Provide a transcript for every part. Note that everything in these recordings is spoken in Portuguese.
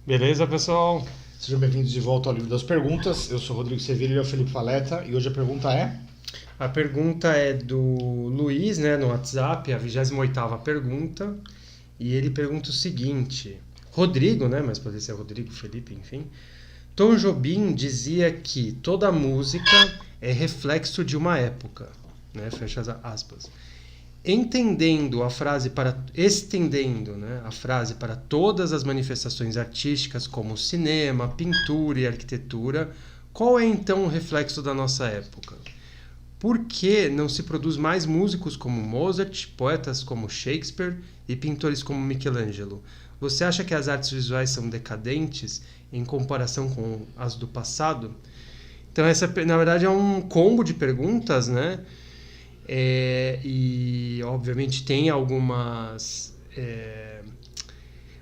Beleza, pessoal? Sejam bem-vindos de volta ao Livro das Perguntas. Eu sou o Rodrigo Sevilha e ele é o Felipe Faleta. E hoje a pergunta é... A pergunta é do Luiz, né, no WhatsApp, a 28ª pergunta. E ele pergunta o seguinte: Rodrigo, né, mas pode ser Rodrigo, Felipe, enfim. Tom Jobim dizia que toda música é reflexo de uma época, né, fecha as aspas. Estendendo, né, a frase para todas as manifestações artísticas como cinema, pintura e arquitetura, qual é então o reflexo da nossa época? Por que não se produz mais músicos como Mozart, poetas como Shakespeare e pintores como Michelangelo? Você acha que as artes visuais são decadentes em comparação com as do passado? Então essa, na verdade, é um combo de perguntas, né? E obviamente tem algumas...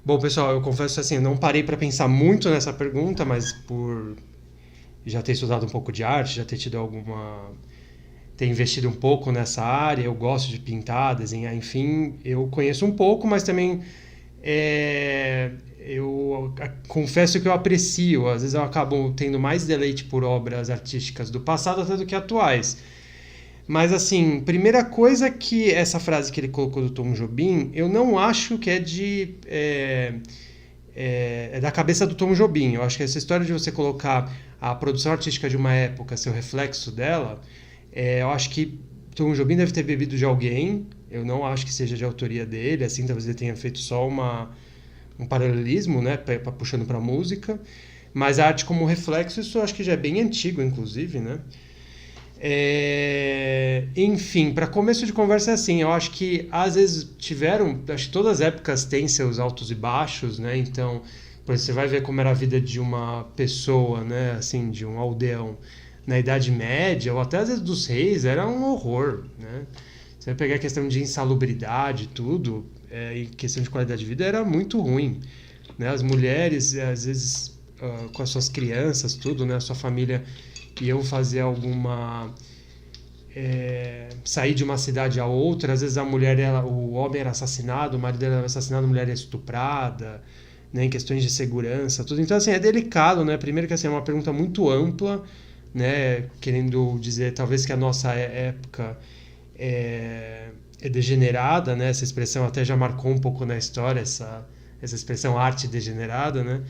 Bom, pessoal, eu confesso assim, eu não parei para pensar muito nessa pergunta, mas por já ter estudado um pouco de arte, já ter tido ter investido um pouco nessa área, eu gosto de pintar, desenhar, enfim, eu conheço um pouco, mas também eu confesso que eu aprecio, às vezes eu acabo tendo mais deleite por obras artísticas do passado até do que atuais. Mas assim, primeira coisa que essa frase que ele colocou do Tom Jobim, eu não acho que é da cabeça do Tom Jobim. Eu acho que essa história de você colocar a produção artística de uma época, seu reflexo dela, eu acho que Tom Jobim deve ter bebido de alguém. Eu não acho que seja de autoria dele, assim, talvez ele tenha feito só um paralelismo, né, puxando para a música. Mas a arte como reflexo, isso eu acho que já é bem antigo, inclusive, né? Enfim, para começo de conversa é assim, eu acho que às vezes acho que todas as épocas têm seus altos e baixos, né? Então, por exemplo, você vai ver como era a vida de uma pessoa, né? Assim, de um aldeão na Idade Média, ou até às vezes dos reis, era um horror, né? Você vai pegar a questão de insalubridade e tudo, e questão de qualidade de vida era muito ruim, né? As mulheres, às vezes, com as suas crianças, tudo, né? A sua família iam fazer sair de uma cidade a outra, às vezes o homem era assassinado, o marido era assassinado, a mulher era estuprada, né, em questões de segurança, tudo. Então, assim, é delicado, né? Primeiro que assim, é uma pergunta muito ampla, né, querendo dizer talvez que a nossa época é degenerada, né? Essa expressão até já marcou um pouco na história, essa expressão arte degenerada, né?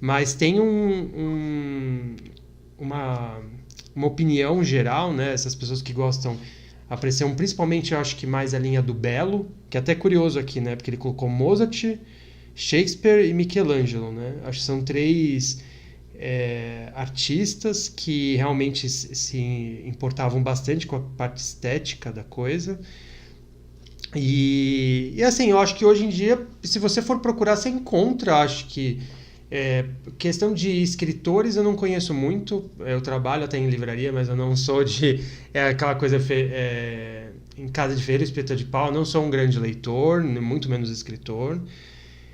Mas tem uma opinião geral, né? Essas pessoas que apreciam principalmente, eu acho que mais a linha do belo, que é até curioso aqui, né? Porque ele colocou Mozart, Shakespeare e Michelangelo, né? Acho que são três artistas que realmente se importavam bastante com a parte estética da coisa. E assim, eu acho que hoje em dia, se você for procurar, você encontra, acho que questão de escritores eu não conheço muito. Eu trabalho até em livraria, mas eu não sou aquela coisa em casa de feira, espeta de pau. Eu não sou um grande leitor, muito menos escritor.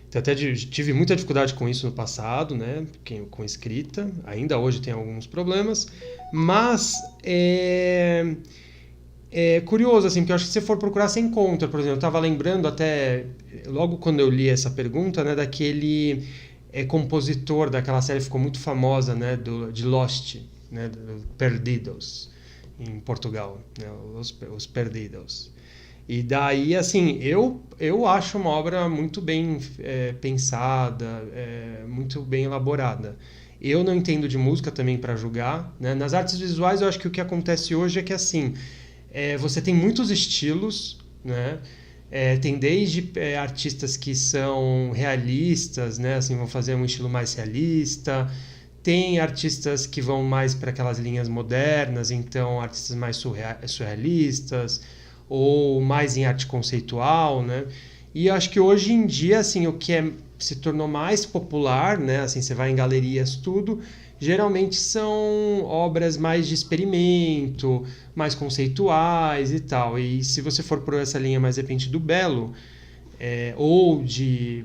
Então, até tive muita dificuldade com isso no passado, né? Com escrita. Ainda hoje tem alguns problemas. Mas é curioso, assim, porque eu acho que se você for procurar, você encontra. Por exemplo, eu estava lembrando até, logo quando eu li essa pergunta, né, daquele compositor daquela série que ficou muito famosa, né, de Lost, né, Perdidos, em Portugal, né, os Perdidos. E daí, assim, eu acho uma obra muito bem pensada, muito bem elaborada. Eu não entendo de música também para julgar, né? Nas artes visuais, eu acho que o que acontece hoje é que, assim, você tem muitos estilos, né? Tem desde artistas que são realistas, né? Assim, vão fazer um estilo mais realista. Tem artistas que vão mais para aquelas linhas modernas, então artistas mais surrealistas ou mais em arte conceitual, né? E acho que hoje em dia, assim, o que se tornou mais popular, né? Assim, você vai em galerias, tudo, geralmente são obras mais de experimento, mais conceituais e tal. E se você for por essa linha mais de repente do belo, ou de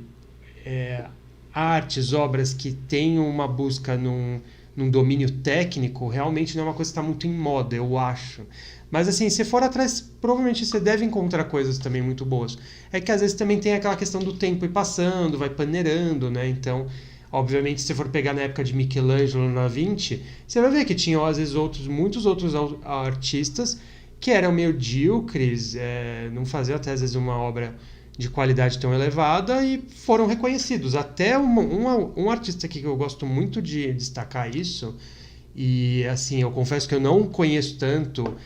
artes, obras que têm uma busca num domínio técnico, realmente não é uma coisa que está muito em moda, eu acho. Mas assim, se for atrás, provavelmente você deve encontrar coisas também muito boas. É que às vezes também tem aquela questão do tempo ir passando, vai paneirando, né? Então, Obviamente, se você for pegar na época de Michelangelo, Da Vinci, você vai ver que tinham, às vezes, muitos outros artistas que eram medíocres, não faziam até, às vezes, uma obra de qualidade tão elevada e foram reconhecidos. Até um artista aqui que eu gosto muito de destacar isso, e assim, eu confesso que eu não conheço tanto,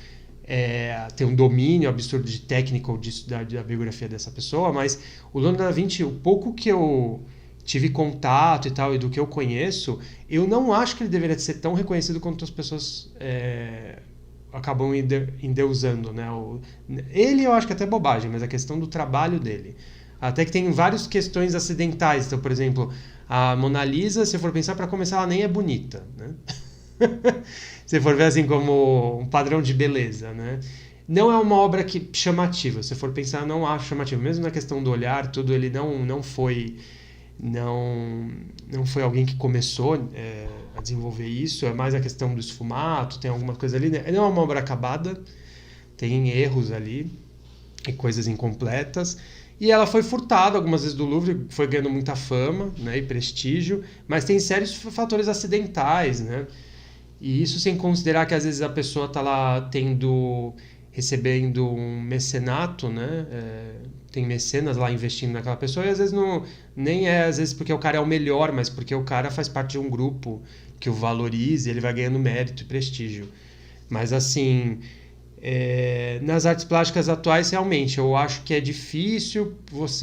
tem um domínio absurdo de técnica ou da biografia dessa pessoa, mas o Leonardo da Vinci, o pouco que eu tive contato e tal, e do que eu conheço, eu não acho que ele deveria ser tão reconhecido quanto as pessoas acabam endeusando, né? Ele eu acho que é até bobagem, mas a questão do trabalho dele. Até que tem várias questões acidentais. Então, por exemplo, a Mona Lisa, se for pensar, para começar, ela nem é bonita, né? Se for ver assim como um padrão de beleza, né? Não é uma obra chamativa. Se for pensar, não acho chamativo. Mesmo na questão do olhar, tudo, ele não foi alguém que começou a desenvolver isso. É mais a questão do esfumato, tem alguma coisa ali, né? Não é uma obra acabada, tem erros ali e coisas incompletas. E ela foi furtada algumas vezes do Louvre, foi ganhando muita fama, né, e prestígio, mas tem sérios fatores acidentais, né? E isso sem considerar que às vezes a pessoa está lá recebendo um mecenato, né? Tem mecenas lá investindo naquela pessoa e às vezes nem às vezes porque o cara é o melhor, mas porque o cara faz parte de um grupo que o valoriza e ele vai ganhando mérito e prestígio. Mas assim, nas artes plásticas atuais realmente eu acho que é difícil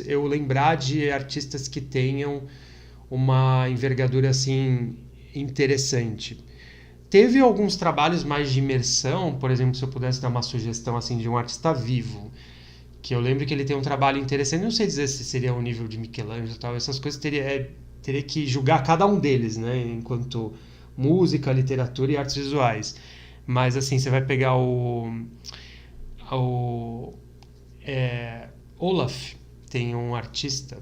eu lembrar de artistas que tenham uma envergadura assim interessante. Teve alguns trabalhos mais de imersão, por exemplo, se eu pudesse dar uma sugestão assim de um artista vivo, que eu lembro que ele tem um trabalho interessante, não sei dizer se seria o nível de Michelangelo e tal, essas coisas teria que julgar cada um deles, né, enquanto música, literatura e artes visuais. Mas assim, você vai pegar Olaf, tem um artista,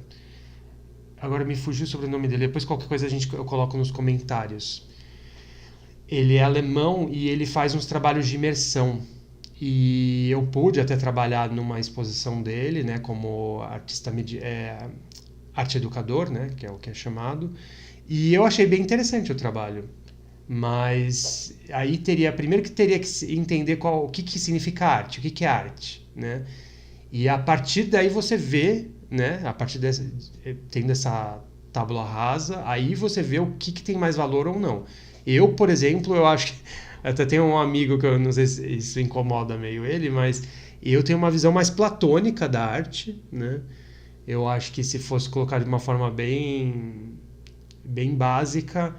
agora me fugiu sobre o nome dele, depois qualquer coisa eu coloco nos comentários. Ele é alemão e ele faz uns trabalhos de imersão. E eu pude até trabalhar numa exposição dele, né, como arte educador, né, que é o que é chamado. E eu achei bem interessante o trabalho. Mas aí primeiro que teria que entender o que significa arte, o que é arte, né? E a partir daí você vê, né, tendo essa tábula rasa, aí você vê o que tem mais valor ou não. Eu, por exemplo, eu acho que até tenho um amigo que eu não sei se isso incomoda meio ele, mas eu tenho uma visão mais platônica da arte, né? Eu acho que se fosse colocar de uma forma bem básica,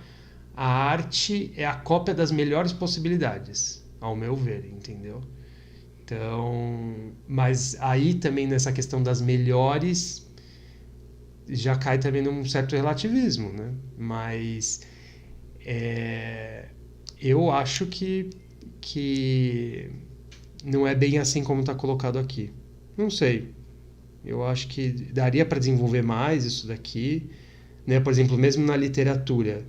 a arte é a cópia das melhores possibilidades, ao meu ver, entendeu? Então, mas aí também nessa questão das melhores já cai também num certo relativismo, né? Mas eu acho que não é bem assim como está colocado aqui. Não sei. Eu acho que daria para desenvolver mais isso daqui, né? Por exemplo, mesmo na literatura.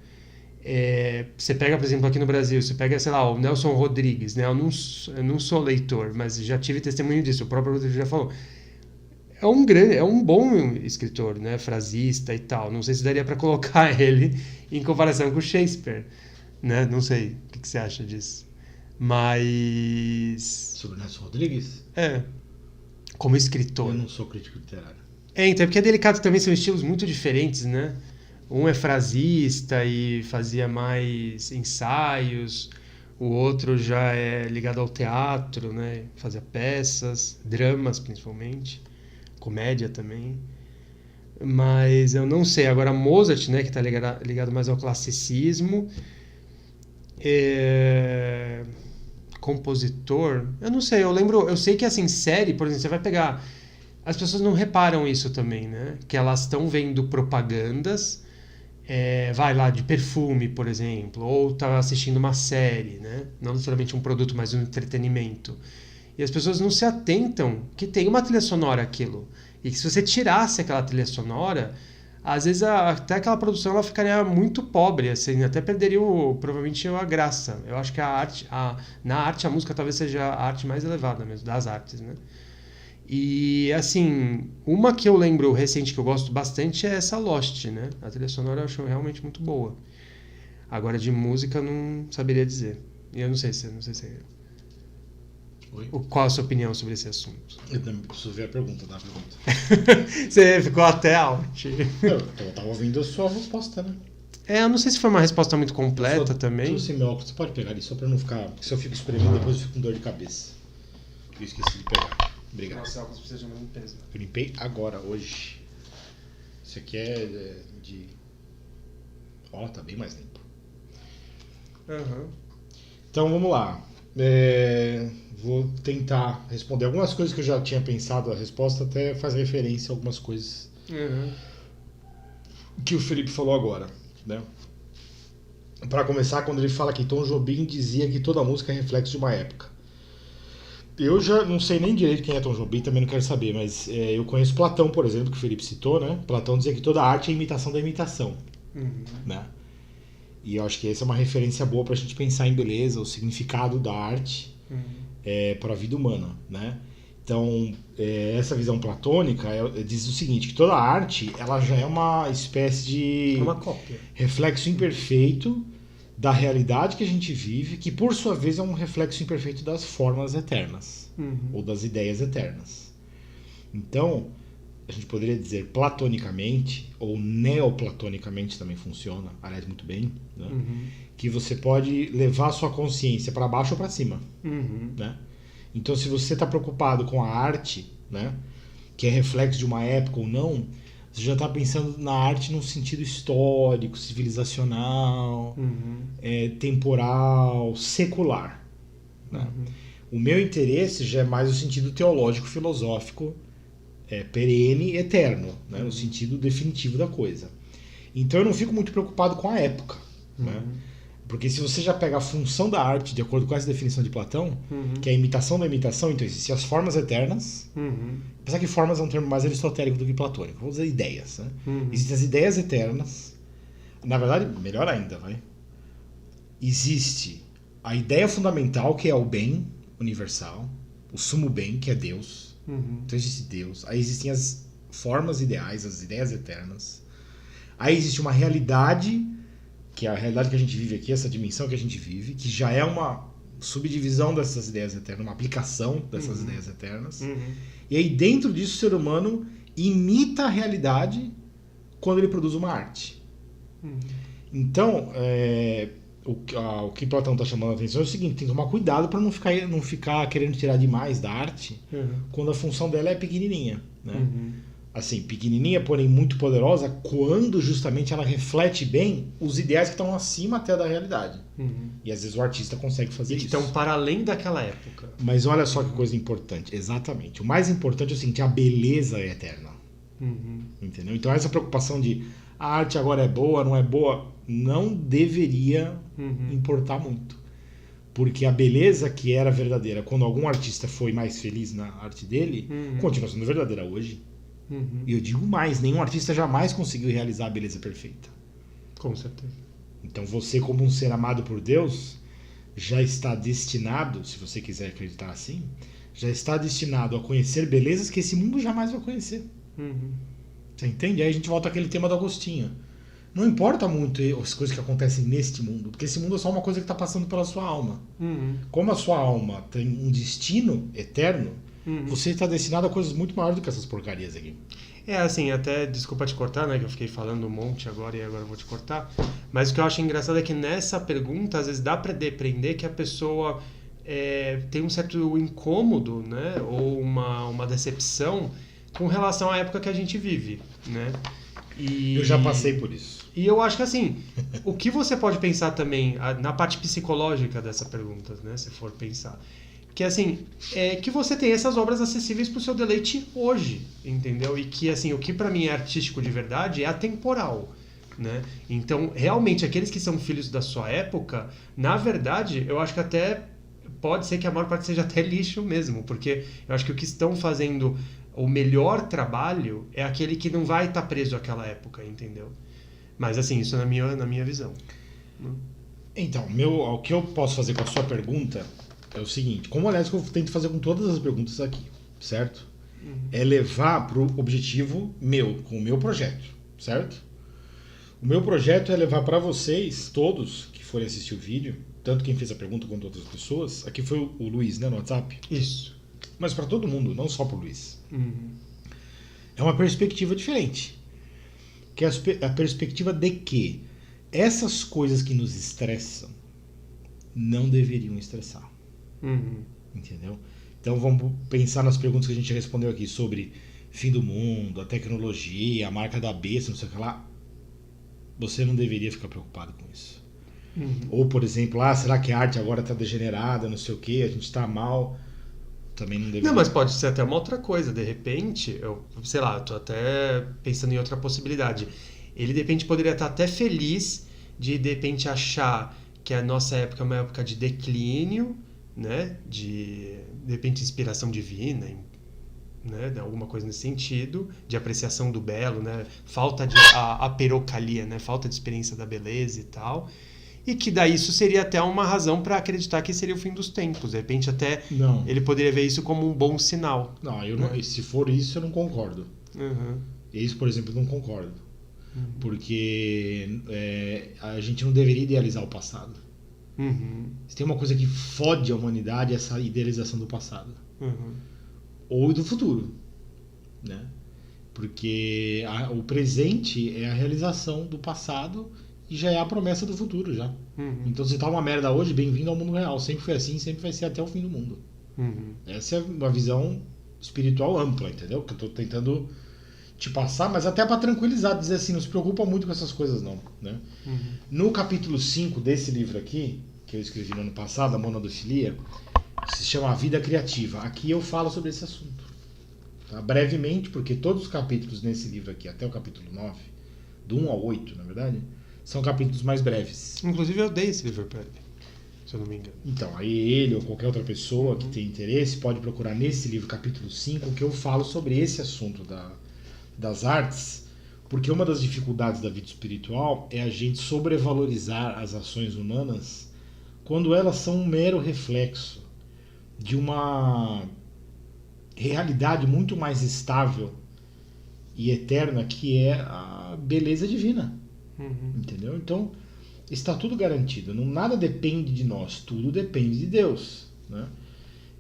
Você pega, por exemplo, aqui no Brasil, você pega, sei lá, o Nelson Rodrigues, né? Eu não sou leitor, mas já tive testemunho disso. O próprio Rodrigues já falou. É um bom escritor, né? Frasista e tal. Não sei se daria para colocar ele em comparação com o Shakespeare, né? Não sei o que você acha disso. Mas... Sobre o Nelson Rodrigues? Como escritor. Eu não sou crítico literário. Então, porque é delicado também, são estilos muito diferentes, né? Um é frasista e fazia mais ensaios, o outro já é ligado ao teatro, né? Fazia peças, dramas principalmente, comédia também. Mas eu não sei. Agora Mozart, né, que está ligado mais ao classicismo, compositor, eu não sei. Eu sei que assim, série, por exemplo, você vai pegar, as pessoas não reparam isso também, né? Que elas estão vendo propagandas, vai lá de perfume, por exemplo, ou tá assistindo uma série, né? Não necessariamente um produto, mas um entretenimento. E as pessoas não se atentam que tem uma trilha sonora aquilo. E que se você tirasse aquela trilha sonora, às vezes até aquela produção ela ficaria muito pobre, assim, até perderia provavelmente a graça. Eu acho que na arte a música talvez seja a arte mais elevada mesmo, das artes, né? E, assim, uma que eu lembro recente que eu gosto bastante é essa Lost, né? A trilha sonora eu acho realmente muito boa. Agora, de música, eu não saberia dizer. E eu não sei se... Oi? Qual a sua opinião sobre esse assunto? Eu também preciso ver a pergunta, dá a pergunta. Você ficou até out. Eu tava ouvindo a sua resposta, né? Eu não sei se foi uma resposta muito completa também. Trouxe meu óculos, você pode pegar ali, só pra não ficar... Se eu fico espremendo, depois eu fico com dor de cabeça. Eu esqueci de pegar. Obrigado. Nossa, óculos precisa de uma limpeza. Eu limpei agora, hoje. Isso aqui é de... Ó, tá bem mais limpo. Uhum. Então, vamos lá. Vou tentar responder algumas coisas que eu já tinha pensado. A resposta até faz referência a algumas coisas que o Felipe falou agora, né? Para começar, quando ele fala que Tom Jobim dizia que toda música é reflexo de uma época. Eu já não sei nem direito quem é Tom Jobim, também não quero saber, mas eu conheço Platão, por exemplo, que o Felipe citou, né? Platão dizia que toda arte é imitação da imitação, né? E eu acho que essa é uma referência boa para a gente pensar em beleza, o significado da arte para a vida humana, né? Então, essa visão platônica diz o seguinte, que toda arte ela já é uma espécie de uma cópia, reflexo imperfeito da realidade que a gente vive, que por sua vez é um reflexo imperfeito das formas eternas, ou das ideias eternas. Então, a gente poderia dizer platonicamente, ou neoplatonicamente também funciona, aliás, muito bem, né? Que você pode levar a sua consciência para baixo ou para cima, né? Então, se você está preocupado com a arte, né, que é reflexo de uma época ou não, você já está pensando na arte num sentido histórico, civilizacional, temporal, secular, né? O meu interesse já é mais no sentido teológico, filosófico, perene e eterno, né, no sentido definitivo da coisa. Então eu não fico muito preocupado com a época, né? Porque se você já pega a função da arte, de acordo com essa definição de Platão, que é a imitação da imitação, então existem as formas eternas, apesar que formas é um termo mais aristotélico do que platônico, vamos dizer ideias, né? Existem as ideias eternas, na verdade, melhor ainda, vai. Existe a ideia fundamental, que é o bem universal, o sumo bem, que é Deus. Então existe Deus. Aí existem as formas ideais, as ideias eternas. Aí existe uma realidade, que é a realidade que a gente vive aqui, essa dimensão que a gente vive, que já é uma subdivisão dessas ideias eternas, uma aplicação dessas ideias eternas. E aí dentro disso o ser humano imita a realidade quando ele produz uma arte. Então, o que Platão está chamando a atenção é o seguinte, tem que tomar cuidado para não ficar querendo tirar demais da arte quando a função dela é pequenininha, né? Assim, pequenininha, porém muito poderosa, quando justamente ela reflete bem os ideais que estão acima até da realidade. E às vezes o artista consegue fazer isso. Então, para além daquela época. Mas olha só que coisa importante. Exatamente. O mais importante é o seguinte, a beleza é eterna. Entendeu? Então essa preocupação de a arte agora é boa, não é boa, não deveria importar muito. Porque a beleza que era verdadeira quando algum artista foi mais feliz na arte dele, continua sendo verdadeira hoje. E eu digo mais, nenhum artista jamais conseguiu realizar a beleza perfeita. Com certeza. Então você, como um ser amado por Deus, já está destinado, se você quiser acreditar assim, já está destinado a conhecer belezas que esse mundo jamais vai conhecer. Você entende? Aí a gente volta àquele tema do Agostinho. Não importa muito as coisas que acontecem neste mundo, porque esse mundo é só uma coisa que está passando pela sua alma. Como a sua alma tem um destino eterno, você está destinado a coisas muito maiores do que essas porcarias aqui. Assim, até, desculpa te cortar, né, que eu fiquei falando um monte agora e agora eu vou te cortar, mas o que eu acho engraçado é que nessa pergunta, às vezes dá para depreender que a pessoa tem um certo incômodo, né, ou uma decepção com relação à época que a gente vive, né? Eu já passei por isso. E eu acho que assim, o que você pode pensar também na parte psicológica dessa pergunta, né, se for pensar, que assim, que você tem essas obras acessíveis para o seu deleite hoje, entendeu? E que assim, o que para mim é artístico de verdade é atemporal, né? Então, realmente, aqueles que são filhos da sua época, na verdade, eu acho que até pode ser que a maior parte seja até lixo mesmo, porque eu acho que o que estão fazendo o melhor trabalho é aquele que não vai estar preso àquela época, entendeu? Mas assim, isso na minha visão. Então, o que eu posso fazer com a sua pergunta é o seguinte, como aliás que eu tento fazer com todas as perguntas aqui, certo? é levar para o objetivo meu, com o meu projeto, certo? O meu projeto é levar para vocês, todos que forem assistir o vídeo, tanto quem fez a pergunta quanto outras pessoas, aqui foi o Luiz, né, no WhatsApp? Isso. Mas para todo mundo, não só para o Luiz. É uma perspectiva diferente. Que é a perspectiva de que essas coisas que nos estressam não deveriam estressar. Entendeu? Então vamos pensar nas perguntas que a gente respondeu aqui sobre fim do mundo, a tecnologia, a marca da besta, não sei o que lá. Você não deveria ficar preocupado com isso. Ou, por exemplo, será que a arte agora está degenerada, não sei o que, a gente está mal. Também não deveria. Não, mas pode ser até uma outra coisa. De repente, eu tô até pensando em outra possibilidade. Ele, de repente, poderia estar até feliz de repente, achar que a nossa época é uma época de declínio, né? De repente, inspiração divina, né? Alguma coisa nesse sentido, de apreciação do belo, né? Falta de aperocalia, né? Falta de experiência da beleza e tal. E que daí isso seria até uma razão para acreditar que seria o fim dos tempos. De repente até ele poderia ver isso como um bom sinal. Não, se for isso eu não concordo. Isso, por exemplo, eu não concordo. Porque a gente não deveria idealizar o passado. Se tem uma coisa que fode a humanidade, é essa idealização do passado. Ou do futuro. Né? Porque o presente é a realização do passado e já é a promessa do futuro já. Então se tá uma merda hoje, bem-vindo ao mundo real. Sempre foi assim, sempre vai ser até o fim do mundo. Essa é uma visão espiritual ampla, entendeu? Que eu tô tentando te passar, mas até para tranquilizar, dizer assim, não se preocupa muito com essas coisas não, né? No capítulo 5 desse livro aqui, que eu escrevi no ano passado, a Monodofilia, se chama A Vida Criativa. Aqui eu falo sobre esse assunto. Tá? Brevemente, porque todos os capítulos nesse livro aqui, até o capítulo 9, do 1 ao 8, na verdade, são capítulos mais breves. Inclusive eu dei esse livro para ele, se eu não me engano. Então, aí ele ou qualquer outra pessoa que tem interesse pode procurar nesse livro, capítulo 5, que eu falo sobre esse assunto das artes, porque uma das dificuldades da vida espiritual é a gente sobrevalorizar as ações humanas quando elas são um mero reflexo de uma realidade muito mais estável e eterna, que é a beleza divina. Entendeu? Então, está tudo garantido. Nada depende de nós, tudo depende de Deus. Né?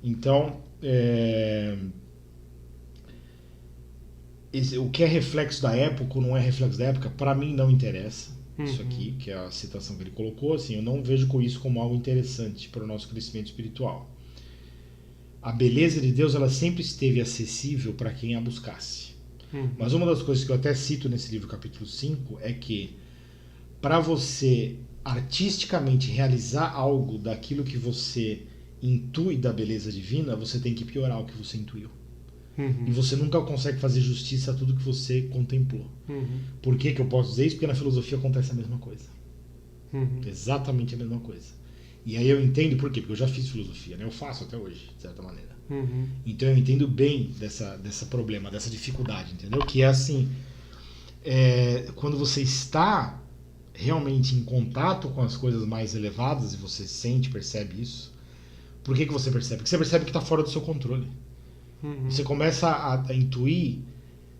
Então, o que é reflexo da época ou não é reflexo da época, para mim não interessa. Isso aqui, que é a citação que ele colocou, assim, eu não vejo com isso como algo interessante para o nosso crescimento espiritual. A beleza de Deus, ela sempre esteve acessível para quem a buscasse. Mas uma das coisas que eu até cito nesse livro, capítulo 5, é que para você artisticamente realizar algo daquilo que você intui da beleza divina, você tem que piorar o que você intuiu. E você nunca consegue fazer justiça a tudo que você contemplou. Por que eu posso dizer isso? Porque na filosofia acontece a mesma coisa. Exatamente a mesma coisa. E aí eu entendo por quê? Porque eu já fiz filosofia, né? Eu faço até hoje, de certa maneira. Então eu entendo bem dessa problema, dessa dificuldade, entendeu? Que é assim, quando você está realmente em contato com as coisas mais elevadas e você sente, percebe isso. Por que você percebe? Porque você percebe que está fora do seu controle. Você começa a intuir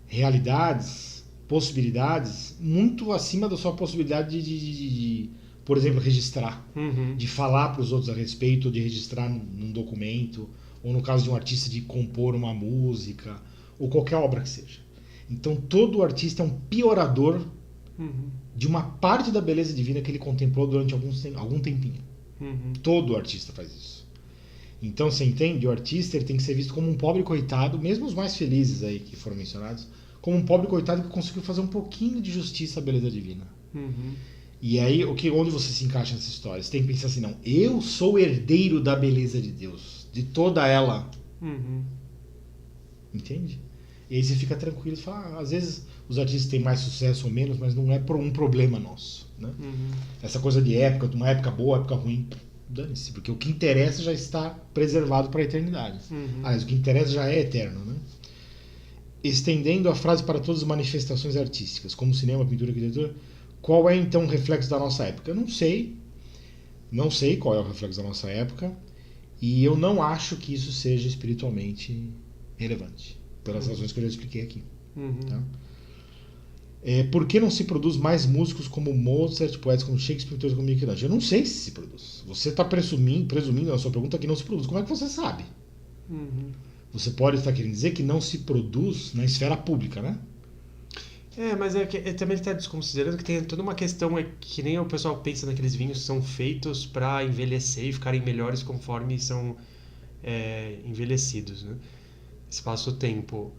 realidades, possibilidades muito acima da sua possibilidade de por exemplo, registrar, de falar para os outros a respeito, ou de registrar num documento, ou no caso de um artista de compor uma música, ou qualquer obra que seja. Então todo artista é um piorador de uma parte da beleza divina que ele contemplou durante algum tempinho. Todo artista faz isso. Então você entende? O artista ele tem que ser visto como um pobre coitado, mesmo os mais felizes aí que foram mencionados, como um pobre coitado que conseguiu fazer um pouquinho de justiça à beleza divina. E aí, onde você se encaixa nessa história? Você tem que pensar assim, não, eu sou herdeiro da beleza de Deus, de toda ela. Entende? E aí você fica tranquilo, fala, às vezes os artistas têm mais sucesso ou menos, mas não é um problema nosso. Né? Essa coisa de época, de uma época boa, época ruim, dane-se, porque o que interessa já está preservado para a eternidade. Aliás, o que interessa já é eterno. Né? Estendendo a frase para todas as manifestações artísticas, como cinema, pintura, arquitetura, qual é então o reflexo da nossa época? Eu não sei qual é o reflexo da nossa época, e eu não acho que isso seja espiritualmente relevante. pelas razões que eu já expliquei aqui. Uhum. Tá? Por que não se produz mais músicos como Mozart, poetas como Shakespeare, pintores como Michelangelo? Eu não sei se produz. Você está presumindo na sua pergunta que não se produz. Como é que você sabe? Uhum. Você pode estar querendo dizer que não se produz na esfera pública, né? Mas também está desconsiderando que tem toda uma questão que nem o pessoal pensa naqueles vinhos que são feitos para envelhecer e ficarem melhores conforme são envelhecidos, né? Espaço-tempo.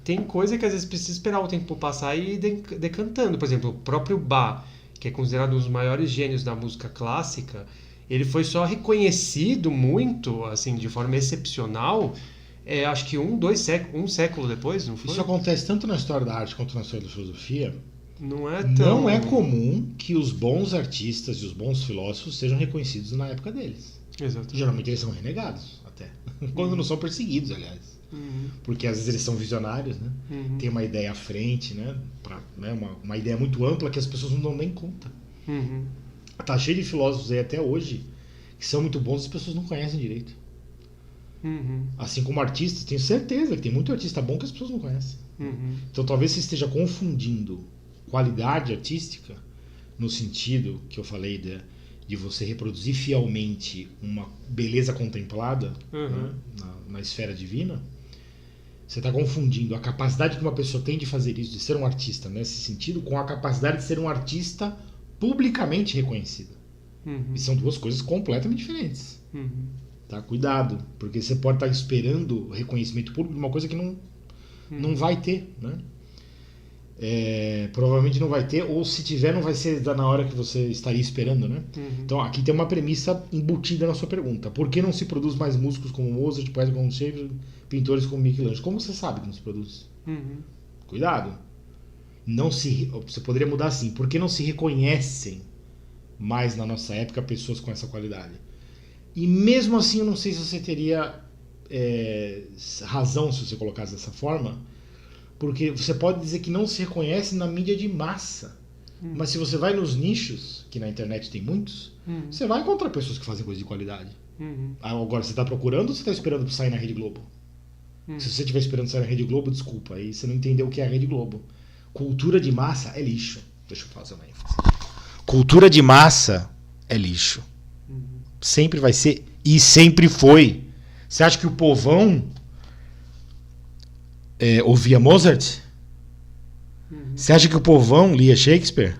Tem coisa que às vezes precisa esperar o tempo passar e ir decantando. Por exemplo, o próprio Bach, que é considerado um dos maiores gênios da música clássica, ele foi só reconhecido muito, assim, de forma excepcional, acho que um século depois, não foi? Isso acontece tanto na história da arte quanto na história da filosofia. Não é tão... Não é comum que os bons artistas e os bons filósofos sejam reconhecidos na época deles. Exato. Geralmente eles são renegados, até. Quando não são perseguidos, aliás. Uhum. Porque às vezes eles são visionários, né? Uhum. Tem uma ideia à frente, né? Uma ideia muito ampla que as pessoas não dão nem conta. Uhum. Tá cheio de filósofos aí até hoje que são muito bons e as pessoas não conhecem direito. Uhum. Assim como artistas, tenho certeza que tem muito artista bom que as pessoas não conhecem. Uhum. Então talvez você esteja confundindo qualidade artística no sentido que eu falei de você reproduzir fielmente uma beleza contemplada, né, na esfera divina. Você está confundindo a capacidade que uma pessoa tem de fazer isso, de ser um artista nesse sentido, com a capacidade de ser um artista publicamente reconhecido. Uhum. E são duas coisas completamente diferentes. Uhum. Tá? Cuidado, porque você pode estar esperando reconhecimento público de uma coisa que não vai ter, né? Provavelmente não vai ter, ou se tiver não vai ser na hora que você estaria esperando, né? Uhum. Então aqui tem uma premissa embutida na sua pergunta. Por que não se produz mais músicos como Mozart, poetas como Shakespeare, pintores como Michelangelo? Como você sabe que não se produz? Uhum. Cuidado. Você poderia mudar assim. Por que não se reconhecem mais na nossa época pessoas com essa qualidade? E mesmo assim eu não sei se você teria razão se você colocasse dessa forma, porque você pode dizer que não se reconhece na mídia de massa. Mas se você vai nos nichos, que na internet tem muitos, você vai encontrar pessoas que fazem coisa de qualidade. Agora, você está procurando ou você está esperando sair na Rede Globo? Se você estiver esperando sair na Rede Globo, desculpa, aí você não entendeu o que é a Rede Globo. Cultura de massa é lixo. Deixa eu fazer uma ênfase. Cultura de massa é lixo. Sempre vai ser e sempre foi. Você acha que o povão ouvia Mozart? Você acha que o povão lia Shakespeare?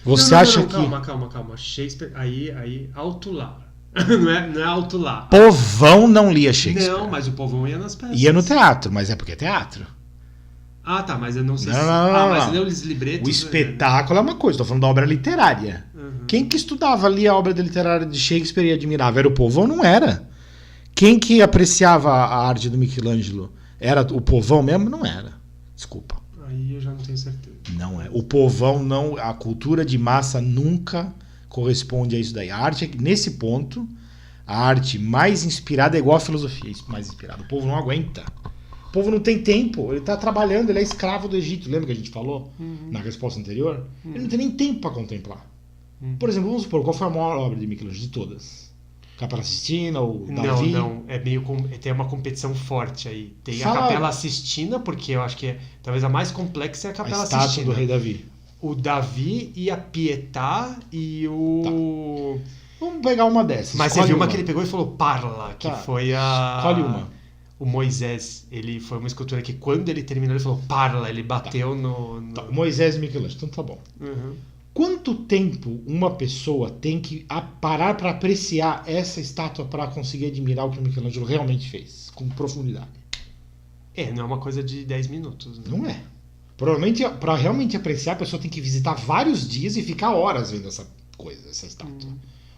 Você acha que... Calma. Shakespeare, aí alto lá. Não é alto lá. Povão não lia Shakespeare. Não, mas o povão ia nas peças. Ia no teatro, mas é porque é teatro. Ah, tá, mas eu não sei Não, se... não. Mas leu os libretos... O espetáculo é uma coisa, estou falando da obra literária. Quem que estudava ali a obra literária de Shakespeare e admirava? Era o povão? Não era. Quem que apreciava a arte do Michelangelo? Era o povão mesmo? Não era. Desculpa. Aí eu já não tenho certeza. Não é. O povão não... A cultura de massa nunca corresponde a isso daí. A arte, nesse ponto, a arte mais inspirada é igual à filosofia mais inspirada. O povo não aguenta. O povo não tem tempo. Ele está trabalhando, ele é escravo do Egito. Lembra que a gente falou na resposta anterior? Ele não tem nem tempo para contemplar. Por exemplo, vamos supor, qual foi a maior obra de Michelangelo de todas? Capela Sistina ou Davi? Não. Tem uma competição forte aí. Tem Fala... a Capela Sistina, porque eu acho que talvez a mais complexa é a Capela Sistina. A estátua Sistina. do rei Davi. O Davi e a Pietà e o... Tá. Vamos pegar uma dessas. Mas escolhe você viu uma que ele pegou e falou Parla, que foi a... Escolhe uma. O Moisés, ele foi uma escultura que quando ele terminou ele falou Parla, ele bateu no... Tá. Moisés e Michelangelo, então tá bom. Quanto tempo uma pessoa tem que parar para apreciar essa estátua para conseguir admirar o que o Michelangelo realmente fez, com profundidade? Não é uma coisa de 10 minutos. Né? Não é. Provavelmente, para realmente apreciar, a pessoa tem que visitar vários dias e ficar horas vendo essa coisa, essa estátua.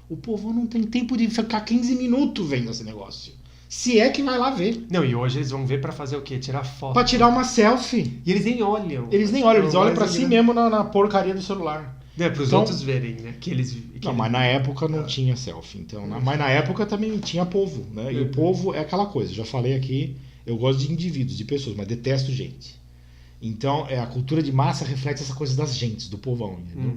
O povo não tem tempo de ficar 15 minutos vendo esse negócio. Se é que vai lá ver. Não, e hoje eles vão ver pra fazer o quê? Tirar foto. Pra tirar uma selfie. E eles nem olham. Eles olham pra si mesmo na porcaria do celular. Pros outros verem, né? Não, mas na época não tinha selfie. Então, mas na época também tinha povo, né? E o povo é aquela coisa, já falei aqui, eu gosto de indivíduos, de pessoas, mas detesto gente. Então, a cultura de massa reflete essa coisa das gentes, do povão, entendeu?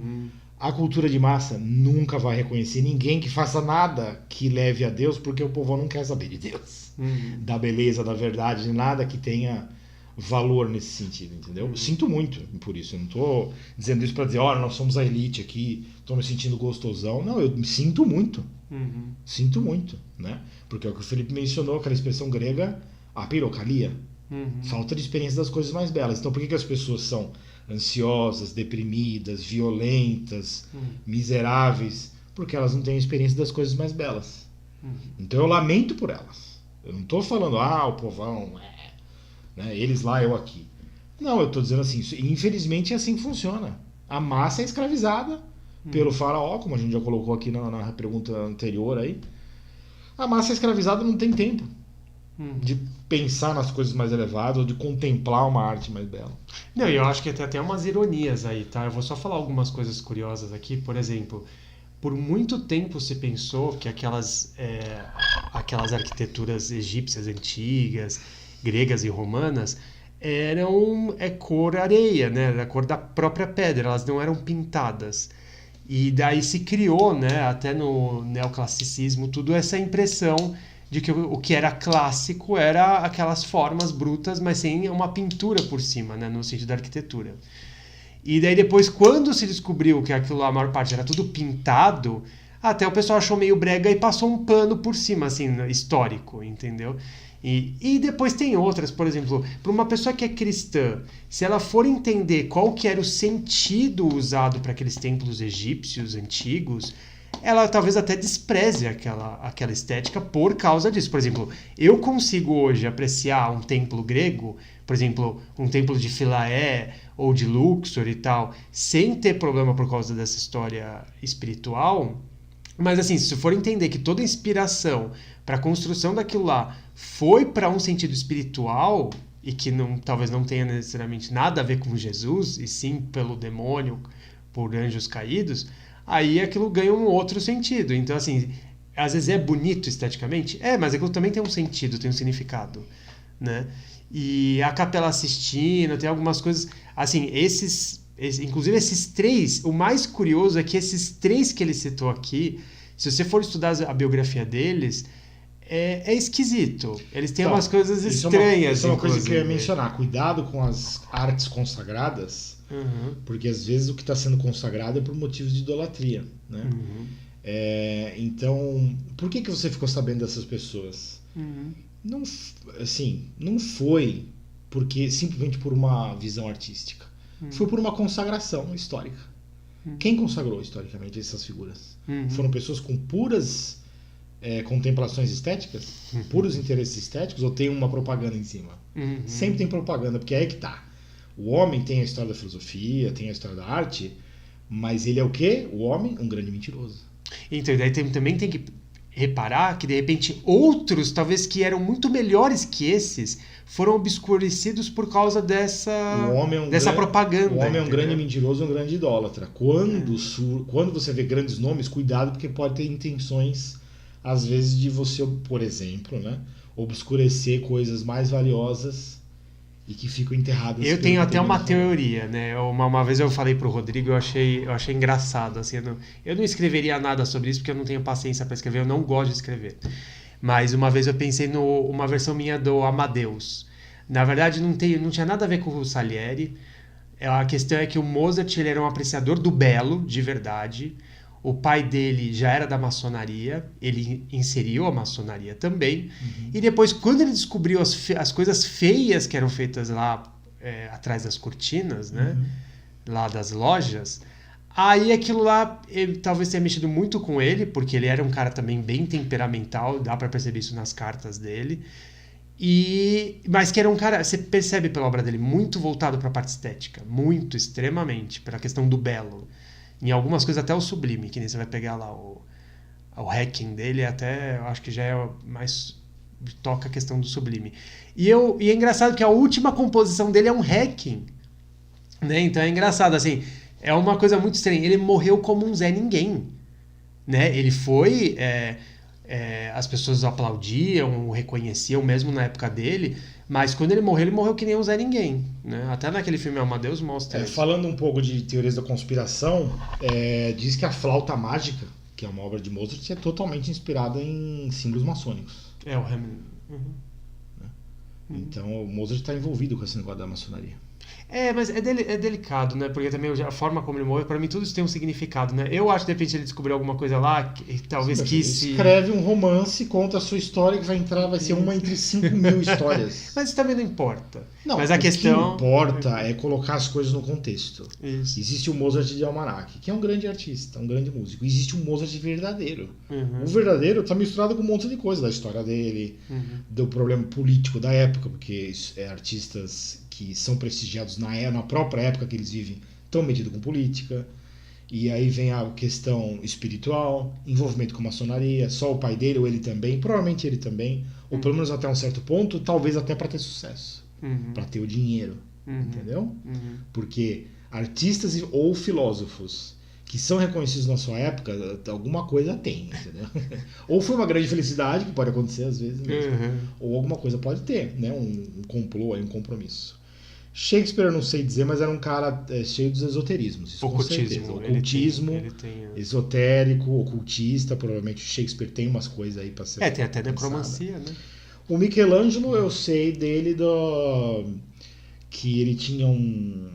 A cultura de massa nunca vai reconhecer ninguém que faça nada que leve a Deus, porque o povão não quer saber de Deus. Da beleza, da verdade, de nada que tenha valor nesse sentido, entendeu? Eu sinto muito por isso. Eu não tô dizendo isso para dizer, olha, nós somos a elite aqui, tô me sentindo gostosão. Não, eu me sinto muito. Sinto muito, né? Porque é o que o Felipe mencionou, aquela expressão grega, apirocalia. Falta de experiência das coisas mais belas. Então por que as pessoas são ansiosas, deprimidas, violentas, miseráveis? Porque elas não têm experiência das coisas mais belas. Então eu lamento por elas. Eu não tô falando, o povão, né? Eles lá, eu aqui. Não, eu tô dizendo assim, infelizmente é assim que funciona. A massa é escravizada pelo faraó, como a gente já colocou aqui na pergunta anterior aí. A massa escravizada não tem tempo de pensar nas coisas mais elevadas ou de contemplar uma arte mais bela. Não, eu acho que tem até umas ironias aí, tá? Eu vou só falar algumas coisas curiosas aqui. Por exemplo, por muito tempo se pensou que aquelas arquiteturas egípcias antigas, gregas e romanas, eram cor areia, né? Era a cor da própria pedra, elas não eram pintadas. E daí se criou, né, até no neoclassicismo, tudo essa impressão de que o que era clássico era aquelas formas brutas, mas sem uma pintura por cima, né, no sentido da arquitetura. E daí depois, quando se descobriu que aquilo, a maior parte era tudo pintado, até o pessoal achou meio brega e passou um pano por cima, assim, histórico, entendeu? E depois tem outras, por exemplo, para uma pessoa que é cristã, se ela for entender qual que era o sentido usado para aqueles templos egípcios antigos, ela talvez até despreze aquela estética por causa disso. Por exemplo, eu consigo hoje apreciar um templo grego, por exemplo, um templo de Philae ou de Luxor e tal, sem ter problema por causa dessa história espiritual. Mas assim, se for entender que toda a inspiração para a construção daquilo lá foi para um sentido espiritual e que talvez não tenha necessariamente nada a ver com Jesus, e sim pelo demônio, por anjos caídos, aí aquilo ganha um outro sentido. Então, assim, às vezes é bonito esteticamente, mas aquilo também tem um sentido, tem um significado, né? E a Capela Sistina, tem algumas coisas, assim, inclusive esses três, o mais curioso é que esses três que ele citou aqui, se você for estudar a biografia deles, é esquisito. Eles têm umas coisas estranhas. Isso é uma coisa que eu ia mencionar. Cuidado com as artes consagradas, porque às vezes o que está sendo consagrado é por motivos de idolatria, né? Então, por que você ficou sabendo dessas pessoas? Não, assim, não foi simplesmente por uma visão artística. Foi por uma consagração histórica. Quem consagrou historicamente essas figuras? Foram pessoas com puras contemplações estéticas? Puros interesses estéticos? Ou tem uma propaganda em cima? Sempre tem propaganda, porque é aí que tá. O homem tem a história da filosofia, tem a história da arte, mas ele é o quê? O homem, um grande mentiroso. Então, daí também tem que reparar que, de repente, outros, talvez que eram muito melhores que esses, foram obscurecidos por causa dessa propaganda. O homem é um grande mentiroso, um grande idólatra. Quando você vê grandes nomes, cuidado, porque pode ter intenções, às vezes, de você, por exemplo, né, obscurecer coisas mais valiosas e que ficam enterradas. Eu tenho até uma teoria, né? Uma vez eu falei pro Rodrigo, eu achei engraçado, assim, eu não escreveria nada sobre isso porque eu não tenho paciência para escrever, eu não gosto de escrever. Mas uma vez eu pensei uma versão minha do Amadeus. Na verdade não tinha nada a ver com o Salieri. A questão é que o Mozart, ele era um apreciador do belo, de verdade. O pai dele já era da maçonaria, ele inseriu a maçonaria também. E depois, quando ele descobriu as coisas feias que eram feitas lá atrás das cortinas, né, lá das lojas, aí aquilo lá talvez tenha mexido muito com ele, porque ele era um cara também bem temperamental, dá para perceber isso nas cartas dele. Mas que era um cara, você percebe pela obra dele, muito voltado para a parte estética, muito, extremamente, pela questão do belo. Em algumas coisas até o sublime, que nem você vai pegar lá o hacking dele, até eu acho que já é mais toca a questão do sublime. E é engraçado que a última composição dele é um hacking, né? Então é engraçado, assim, é uma coisa muito estranha. Ele morreu como um Zé Ninguém, né? Ele foi... as pessoas o aplaudiam, o reconheciam mesmo na época dele, mas quando ele morreu que nem um Zé Ninguém, né? Até naquele filme Amadeus mostra isso. Falando um pouco de teorias da conspiração, diz que a Flauta Mágica, que é uma obra de Mozart, é totalmente inspirada em símbolos maçônicos. O Hamilton. Então o Mozart está envolvido com esse negócio da maçonaria. Mas é delicado, né? Porque também a forma como ele morreu, pra mim tudo isso tem um significado, né? Eu acho que de repente ele descobriu alguma coisa lá, que talvez Sim, quis ele escreve um romance, conta a sua história, que vai ser uma entre 5.000 histórias. Mas isso também não importa. Não, mas a questão... O que importa é colocar as coisas no contexto. Isso. Existe o Mozart de Almanac, que é um grande artista, um grande músico. Existe o Mozart verdadeiro. Uhum. O verdadeiro está misturado com um monte de coisa da história dele, do problema político da época, porque artistas que são prestigiados na própria época que eles vivem estão metidos com política. E aí vem a questão espiritual, envolvimento com maçonaria, só o pai dele ou ele também, provavelmente ele também, ou pelo menos até um certo ponto, talvez até para ter sucesso, para ter o dinheiro, entendeu? Porque artistas ou filósofos que são reconhecidos na sua época, alguma coisa tem, entendeu? Ou foi uma grande felicidade, que pode acontecer às vezes mesmo, ou alguma coisa pode ter, né? Um complô, um compromisso. Shakespeare eu não sei dizer, mas era um cara cheio dos esoterismos, isso Ocultismo, com certeza. Ocultismo, ele tem, esotérico, ocultista, provavelmente o Shakespeare tem umas coisas aí para ser tem até necromancia, né? O Michelangelo eu sei dele que ele tinha um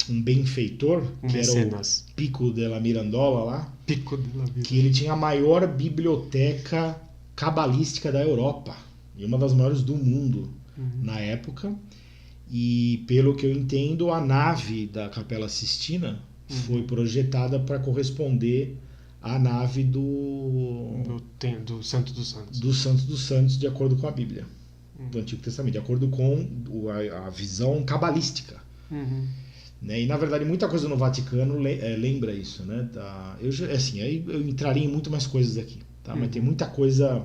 benfeitor, que mecenas. Era o Pico della Mirandola lá, Pico della Mirandola. Que ele tinha a maior biblioteca cabalística da Europa e uma das maiores do mundo na época. E pelo que eu entendo, a nave da Capela Sistina foi projetada para corresponder à nave do Santo dos Santos. Do Santo dos Santos, de acordo com a Bíblia do Antigo Testamento, de acordo com a visão cabalística. Né? E na verdade muita coisa no Vaticano lembra isso, né? Aí eu entraria em muito mais coisas aqui, tá? Mas tem muita coisa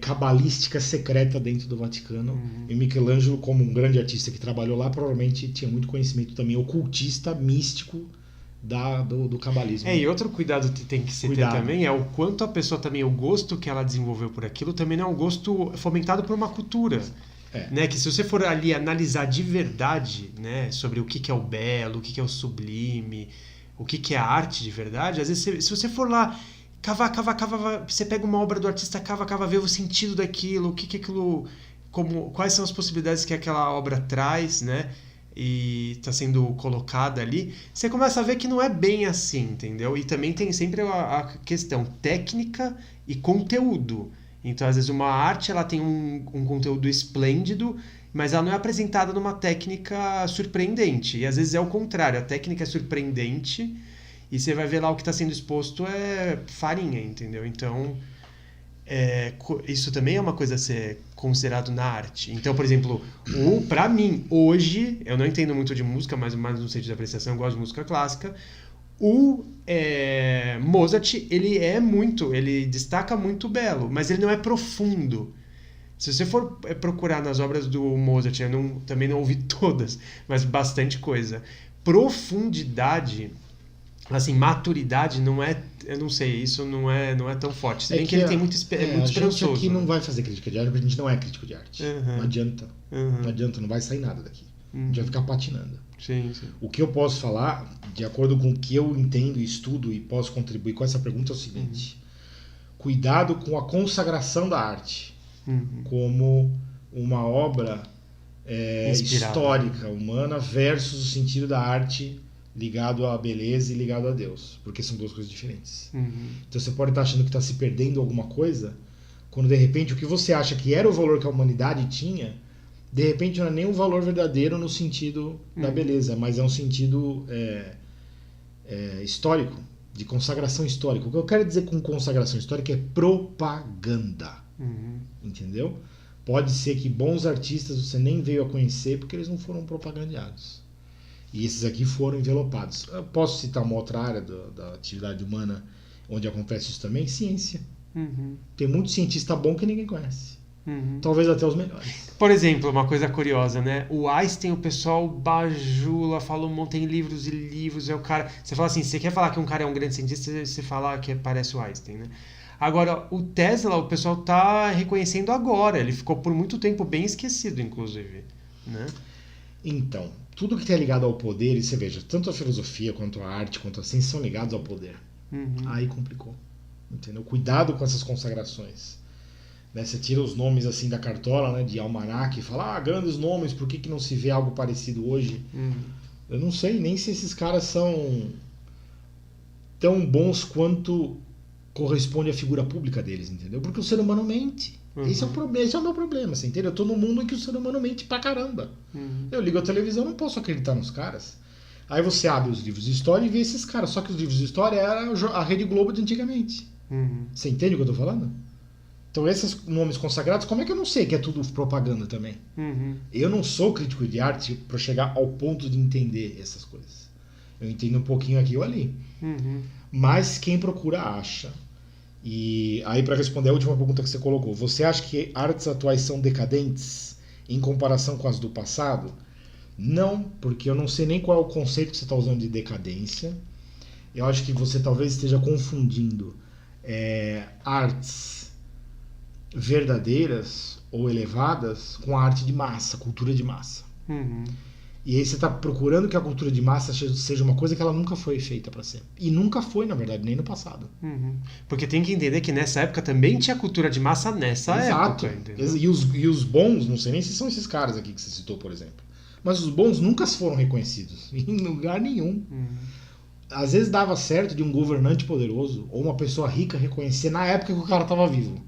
cabalística secreta dentro do Vaticano. E Michelangelo, como um grande artista que trabalhou lá, provavelmente tinha muito conhecimento também ocultista, místico do cabalismo. E outro cuidado que tem que se ter também é o quanto a pessoa também, o gosto que ela desenvolveu por aquilo também não é um gosto fomentado por uma cultura. Né? Que se você for ali analisar de verdade, né, sobre o que é o belo, o que é o sublime, o que é a arte de verdade, às vezes se você for lá cavar, você pega uma obra do artista, cava, vê o sentido daquilo, o que aquilo, quais são as possibilidades que aquela obra traz, né? E está sendo colocada ali, você começa a ver que não é bem assim, entendeu? E também tem sempre a questão técnica e conteúdo. Então, às vezes, uma arte ela tem um conteúdo esplêndido, mas ela não é apresentada numa técnica surpreendente. E às vezes é o contrário, a técnica é surpreendente e você vai ver lá o que está sendo exposto é farinha, entendeu? Então, isso também é uma coisa a ser considerado na arte. Então, por exemplo, pra mim, hoje, eu não entendo muito de música, mas mais no sentido de apreciação, eu gosto de música clássica. O Mozart, ele destaca muito belo, mas ele não é profundo. Se você for procurar nas obras do Mozart, eu também não ouvi todas, mas bastante coisa. Profundidade, assim, maturidade não é, eu não sei, isso não é tão forte. Se bem que ele tem muito esperançoso. A gente aqui não vai fazer crítica de arte, porque a gente não é crítico de arte. Não adianta. Não adianta, não vai sair nada daqui. A gente vai ficar patinando. Sim. O que eu posso falar, de acordo com o que eu entendo, estudo e posso contribuir com essa pergunta é o seguinte: cuidado com a consagração da arte como uma obra histórica, humana, versus o sentido da arte ligado à beleza e ligado a Deus, porque são duas coisas diferentes. Então você pode estar achando que está se perdendo alguma coisa, quando de repente o que você acha que era o valor que a humanidade tinha, de repente não é nem um valor verdadeiro no sentido da beleza, mas é um sentido histórico, de consagração histórica. O que eu quero dizer com consagração histórica é propaganda. Entendeu? Pode ser que bons artistas você nem veio a conhecer porque eles não foram propagandeados. E esses aqui foram envelopados. Eu posso citar uma outra área da atividade humana onde acontece isso também? Ciência. Tem muito cientista bom que ninguém conhece. Talvez até os melhores. Por exemplo, uma coisa curiosa, né? O Einstein, o pessoal bajula, fala tem livros e livros, é o cara... Você fala assim, você quer falar que um cara é um grande cientista, você fala que parece o Einstein, né? Agora, o Tesla, o pessoal tá reconhecendo agora. Ele ficou por muito tempo bem esquecido, inclusive, né? Então, tudo que está ligado ao poder, e você veja, tanto a filosofia, quanto a arte, quanto a ciência são ligados ao poder. Aí complicou. Entendeu? Cuidado com essas consagrações. Né? Você tira os nomes assim da cartola, né, de almanaque, e fala, grandes nomes, por que não se vê algo parecido hoje? Eu não sei nem se esses caras são tão bons quanto corresponde à figura pública deles, entendeu? Porque o ser humano mente. Esse é o meu problema, você entendeu? Eu tô num mundo em que o ser humano mente pra caramba. Eu ligo a televisão, não posso acreditar nos caras. Aí você abre os livros de história e vê esses caras. Só que os livros de história era a Rede Globo de antigamente. Você entende o que eu tô falando? Então esses nomes consagrados, como é que eu não sei que é tudo propaganda também? Eu não sou crítico de arte para chegar ao ponto de entender essas coisas. Eu entendo um pouquinho aqui ou ali. Mas quem procura acha. E aí, para responder a última pergunta que você colocou, você acha que artes atuais são decadentes em comparação com as do passado? Não, porque eu não sei nem qual é o conceito que você está usando de decadência. Eu acho que você talvez esteja confundindo artes verdadeiras ou elevadas com a arte de massa, cultura de massa. E aí você está procurando que a cultura de massa seja uma coisa que ela nunca foi feita para ser. E nunca foi, na verdade, nem no passado. Porque tem que entender que nessa época também tinha cultura de massa nessa Exato. época. Entendeu? E os bons, não sei nem se são esses caras aqui que você citou, por exemplo. Mas os bons nunca foram reconhecidos. Em lugar nenhum. Às vezes dava certo de um governante poderoso ou uma pessoa rica reconhecer na época que o cara estava vivo.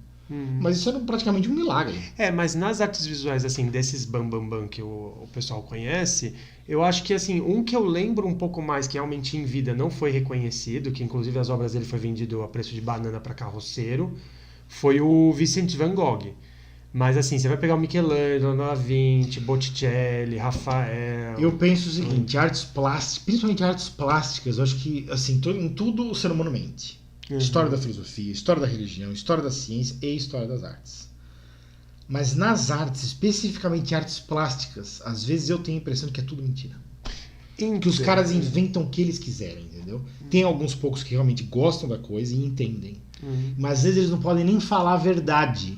Mas isso era praticamente um milagre. Mas nas artes visuais, assim, desses bambambam que o pessoal conhece, eu acho que, assim, um que eu lembro um pouco mais, que realmente em vida não foi reconhecido, que inclusive as obras dele foi vendido a preço de banana para carroceiro, foi o Vincent van Gogh. Mas, assim, você vai pegar o Michelangelo, Da Vinci, Botticelli, Rafael... Eu penso o seguinte, artes plásticas, principalmente artes plásticas, eu acho que, assim, em tudo o ser humano mente. História da filosofia, história da religião, história da ciência e história das artes. Mas nas artes, especificamente artes plásticas, às vezes eu tenho a impressão que é tudo mentira. Que os caras inventam o que eles quiserem, entendeu? Tem alguns poucos que realmente gostam da coisa e entendem. Mas às vezes eles não podem nem falar a verdade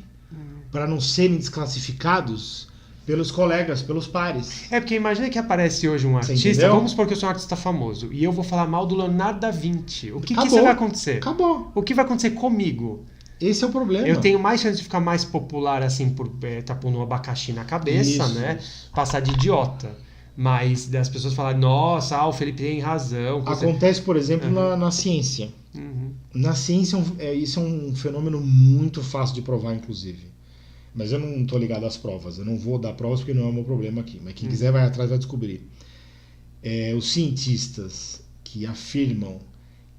para não serem desclassificados pelos colegas, pelos pares. Porque imagina que aparece hoje um artista, vamos supor que eu sou um artista famoso, e eu vou falar mal do Leonardo da Vinci. O que vai acontecer? Acabou. O que vai acontecer comigo? Esse é o problema. Eu tenho mais chance de ficar mais popular, assim, por estar pondo um abacaxi na cabeça, né? Passar de idiota. Mas das pessoas falarem, nossa, o Felipe tem razão. Acontece, por exemplo, na ciência. Na ciência, isso é um fenômeno muito fácil de provar, inclusive. Mas eu não estou ligado às provas. Eu não vou dar provas porque não é o meu problema aqui. Mas quem quiser vai atrás vai descobrir. Os cientistas que afirmam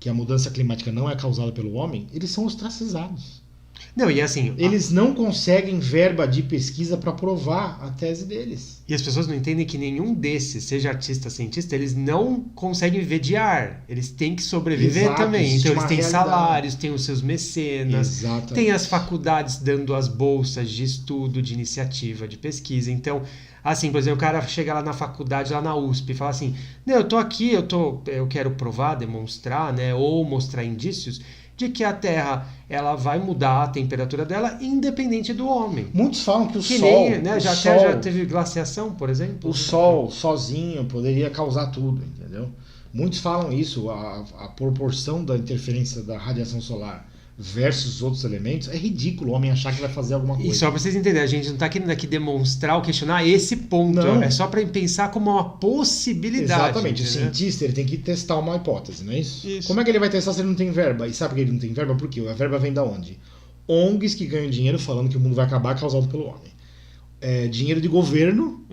que a mudança climática não é causada pelo homem, eles são ostracizados. Não, e assim... Eles não conseguem verba de pesquisa para provar a tese deles. E as pessoas não entendem que nenhum desses, seja artista, cientista, eles não conseguem viver de ar. Eles têm que sobreviver também. Então eles têm salários, têm os seus mecenas, têm as faculdades dando as bolsas de estudo, de iniciativa, de pesquisa. Então, assim, por exemplo, o cara chega lá na faculdade, lá na USP, e fala assim, não, eu tô aqui, eu quero provar, demonstrar, né, ou mostrar indícios de que a Terra ela vai mudar a temperatura dela independente do homem. Muitos falam que o Sol... Nem, né, já teve glaciação, por exemplo. O Sol sozinho poderia causar tudo, entendeu? Muitos falam isso, a proporção da interferência da radiação solar versus outros elementos, é ridículo o homem achar que vai fazer alguma coisa. E só para vocês entenderem, a gente não está querendo aqui demonstrar ou questionar esse ponto, não. É só para pensar como uma possibilidade. Exatamente, entendeu? O cientista ele tem que testar uma hipótese, não é isso? Como é que ele vai testar se ele não tem verba? E sabe por que ele não tem verba? Por quê? A verba vem da onde? ONGs que ganham dinheiro falando que o mundo vai acabar causado pelo homem. Dinheiro de governo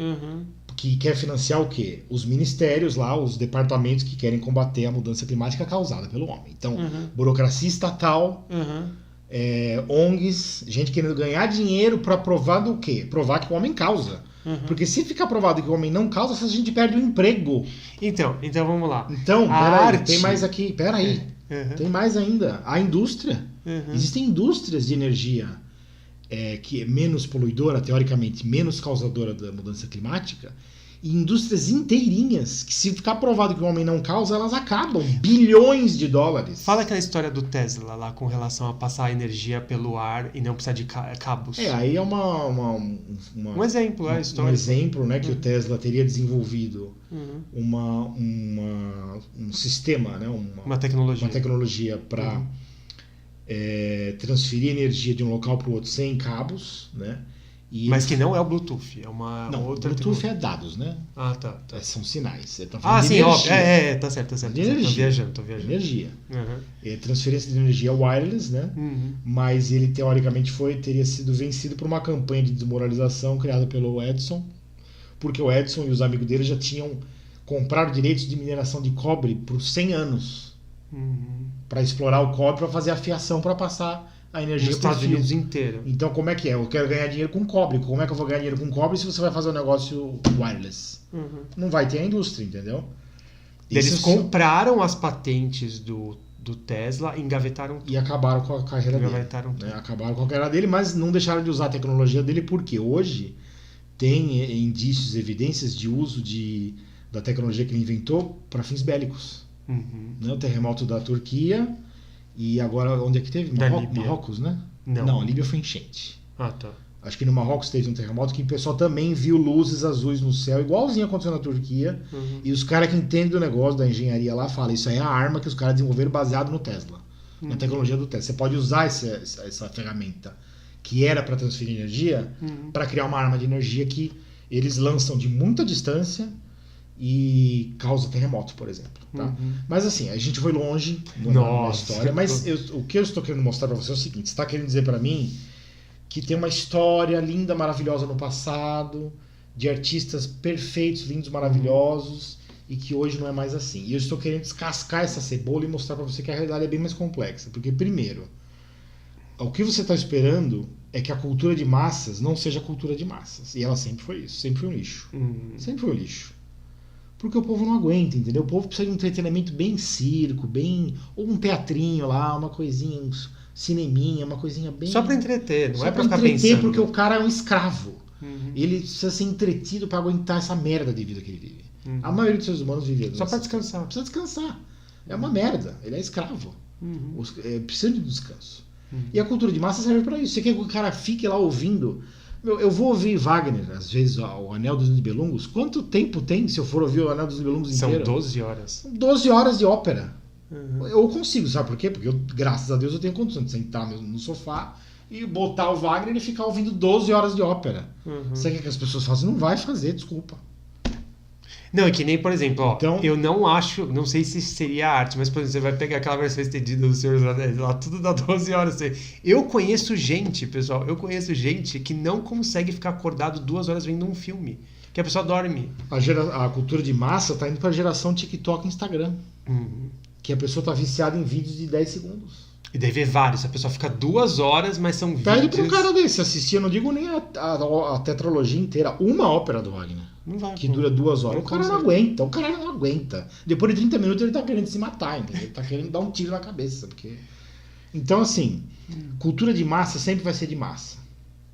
que quer financiar o quê? Os ministérios lá, os departamentos que querem combater a mudança climática causada pelo homem. Então, burocracia estatal, ONGs, gente querendo ganhar dinheiro para provar do quê? Provar que o homem causa. Porque se ficar provado que o homem não causa, a gente perde o emprego. Então vamos lá. Então, peraí, tem mais aqui, peraí. Tem mais ainda. A indústria. Existem indústrias de energia que é menos poluidora, teoricamente menos causadora da mudança climática, e indústrias inteirinhas que, se ficar provado que o homem não causa, elas acabam. Bilhões de dólares. Fala aquela história do Tesla lá com relação a passar a energia pelo ar e não precisar de cabos. Aí é um exemplo, a história. Um exemplo, né, que o Tesla teria desenvolvido um sistema, né, uma tecnologia para transferir energia de um local para o outro sem cabos, né? Mas que não é o Bluetooth, é uma outra... Bluetooth é dados, né? Tá. São sinais. Você tá falando de sim, energia. óbvio. Tá certo. De energia. Tô viajando. Energia. Uhum. Transferência de energia wireless, né? Uhum. Mas ele, teoricamente, teria sido vencido por uma campanha de desmoralização criada pelo Edison, porque o Edison e os amigos dele já tinham comprado direitos de mineração de cobre por 100 anos para explorar o cobre, para fazer a fiação, para passar a energia nos Estados Unidos inteiro. Então, como é que é? Eu quero ganhar dinheiro com cobre. Como é que eu vou ganhar dinheiro com cobre se você vai fazer um negócio wireless? Não vai ter a indústria, entendeu? Eles compraram as patentes do Tesla, engavetaram tudo. E acabaram com a carreira dele. Né? Acabaram com a carreira dele, mas não deixaram de usar a tecnologia dele, porque hoje tem indícios, evidências de uso da tecnologia que ele inventou para fins bélicos. Né? O terremoto da Turquia e agora onde é que teve? Marrocos, né? Não, a Líbia foi enchente. Tá. Acho que no Marrocos teve um terremoto que o pessoal também viu luzes azuis no céu, igualzinho aconteceu na Turquia. E os caras que entendem do negócio, da engenharia lá, falam, isso aí é a arma que os caras desenvolveram baseado no Tesla. Na tecnologia do Tesla. Você pode usar essa ferramenta que era para transferir energia para criar uma arma de energia que eles lançam de muita distância e causa terremoto, por exemplo. Tá? Mas assim, a gente foi longe na história, mas o que eu estou querendo mostrar para você é o seguinte: você está querendo dizer para mim que tem uma história linda, maravilhosa no passado, de artistas perfeitos, lindos, maravilhosos, e que hoje não é mais assim. E eu estou querendo descascar essa cebola e mostrar para você que a realidade é bem mais complexa. Porque, primeiro, o que você está esperando é que a cultura de massas não seja cultura de massas. E ela sempre foi isso, sempre foi um lixo. Sempre foi um lixo. Porque o povo não aguenta, entendeu? O povo precisa de um entretenimento bem circo, ou um teatrinho lá, uma coisinha, um cineminha, uma coisinha bem... Só pra entreter, não só é pra ficar entreter, pensando. Porque o cara é um escravo. Ele precisa ser entretido pra aguentar essa merda de vida que ele vive. A maioria dos seres humanos vive só pra descansar. Precisa descansar. É uma merda. Ele é escravo. Precisa de descanso. E a cultura de massa serve pra isso. Você quer que o cara fique lá ouvindo... Eu vou ouvir Wagner, às vezes, o Anel dos Nibelungos. Quanto tempo tem se eu for ouvir o Anel dos Nibelungos inteiro? São 12 horas. 12 horas de ópera. Eu consigo, sabe por quê? Porque graças a Deus eu tenho condição de sentar no sofá e botar o Wagner e ficar ouvindo 12 horas de ópera. Você quer que as pessoas façam? Não vai fazer, desculpa. Não, é que nem, por exemplo, então, eu não sei se seria arte, mas, por exemplo, você vai pegar aquela versão estendida do Senhor dos Anéis, lá tudo dá 12 horas. Eu conheço gente, pessoal, que não consegue ficar acordado 2 horas vendo um filme, que a pessoa dorme. A cultura de massa tá indo pra geração TikTok e Instagram, que a pessoa tá viciada em vídeos de 10 segundos. E daí vê vários, a pessoa fica 2 horas, mas são vídeos... Pede pra um cara desse assistir, eu não digo nem a tetralogia inteira, uma ópera do Wagner. Não vai, que dura 2 horas. O cara não aguenta. Depois de 30 minutos ele tá querendo se matar, entendeu? Ele tá querendo dar um tiro na cabeça. Porque... Então, assim, cultura de massa sempre vai ser de massa.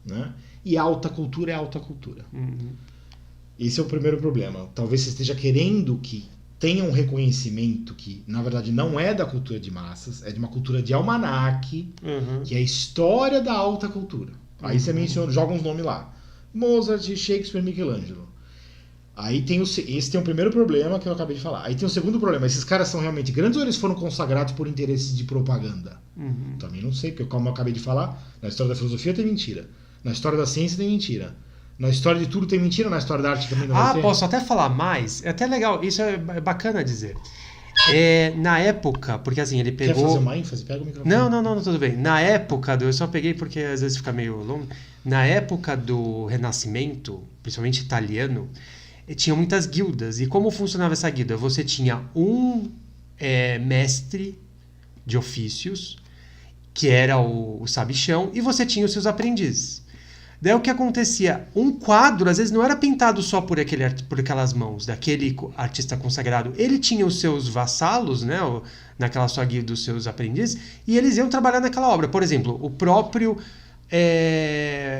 Né? E alta cultura é alta cultura. Esse é o primeiro problema. Talvez você esteja querendo que tenha um reconhecimento que, na verdade, não é da cultura de massas, é de uma cultura de almanaque, que é a história da alta cultura. Aí você menciona, joga uns nomes lá. Mozart, Shakespeare, Michelangelo. Aí esse tem o primeiro problema que eu acabei de falar. Aí tem o segundo problema. Esses caras são realmente grandes ou eles foram consagrados por interesses de propaganda? Também não sei, porque como eu acabei de falar, na história da filosofia tem mentira. Na história da ciência tem mentira. Na história de tudo tem mentira, na história da arte também não vai ter. Posso até falar mais? É até legal, isso é bacana dizer. Na época, porque assim, ele pegou... Quer fazer uma ênfase? Pega o microfone. Não, tudo bem. Na época eu só peguei porque às vezes fica meio longo. Na época do Renascimento, principalmente italiano, tinha muitas guildas. E como funcionava essa guilda? Você tinha um mestre de ofícios, que era o sabichão, e você tinha os seus aprendizes. Daí o que acontecia? Um quadro, às vezes, não era pintado só por aquelas mãos daquele artista consagrado. Ele tinha os seus vassalos, né, naquela sua guilda, os seus aprendizes, e eles iam trabalhar naquela obra. Por exemplo, o próprio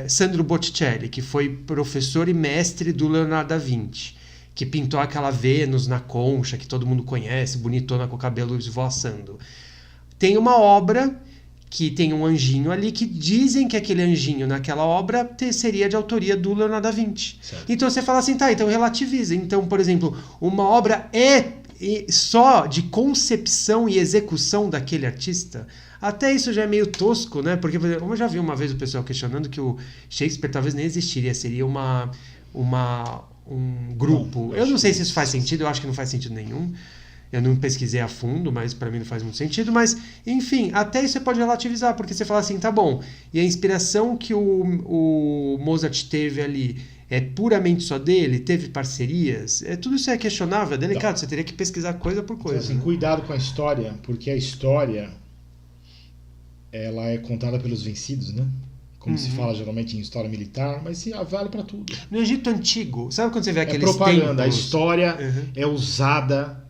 Sandro Botticelli, que foi professor e mestre do Leonardo da Vinci, que pintou aquela Vênus na concha, que todo mundo conhece, bonitona com o cabelo esvoaçando. Tem uma obra que tem um anjinho ali, que dizem que aquele anjinho naquela obra seria de autoria do Leonardo da Vinci. Certo. Então você fala assim, então relativiza. Então, por exemplo, uma obra é só de concepção e execução daquele artista, até isso já é meio tosco, né? Porque, por exemplo, eu já vi uma vez o pessoal questionando que o Shakespeare talvez nem existiria, seria um grupo. Bom, eu não sei se isso faz sentido, eu acho que não faz sentido nenhum. Eu não pesquisei a fundo, mas para mim não faz muito sentido. Mas, enfim, até isso você pode relativizar, porque você fala assim, tá bom, e a inspiração que o Mozart teve ali é puramente só dele? Teve parcerias? Tudo isso é questionável, é delicado, Então, você teria que pesquisar coisa por coisa. Então, assim, né? cuidado com a história, porque a história ela é contada pelos vencidos, né? Como se fala geralmente em história militar, mas vale para tudo. No Egito Antigo, sabe quando você vê aqueles propaganda, templos? a história é usada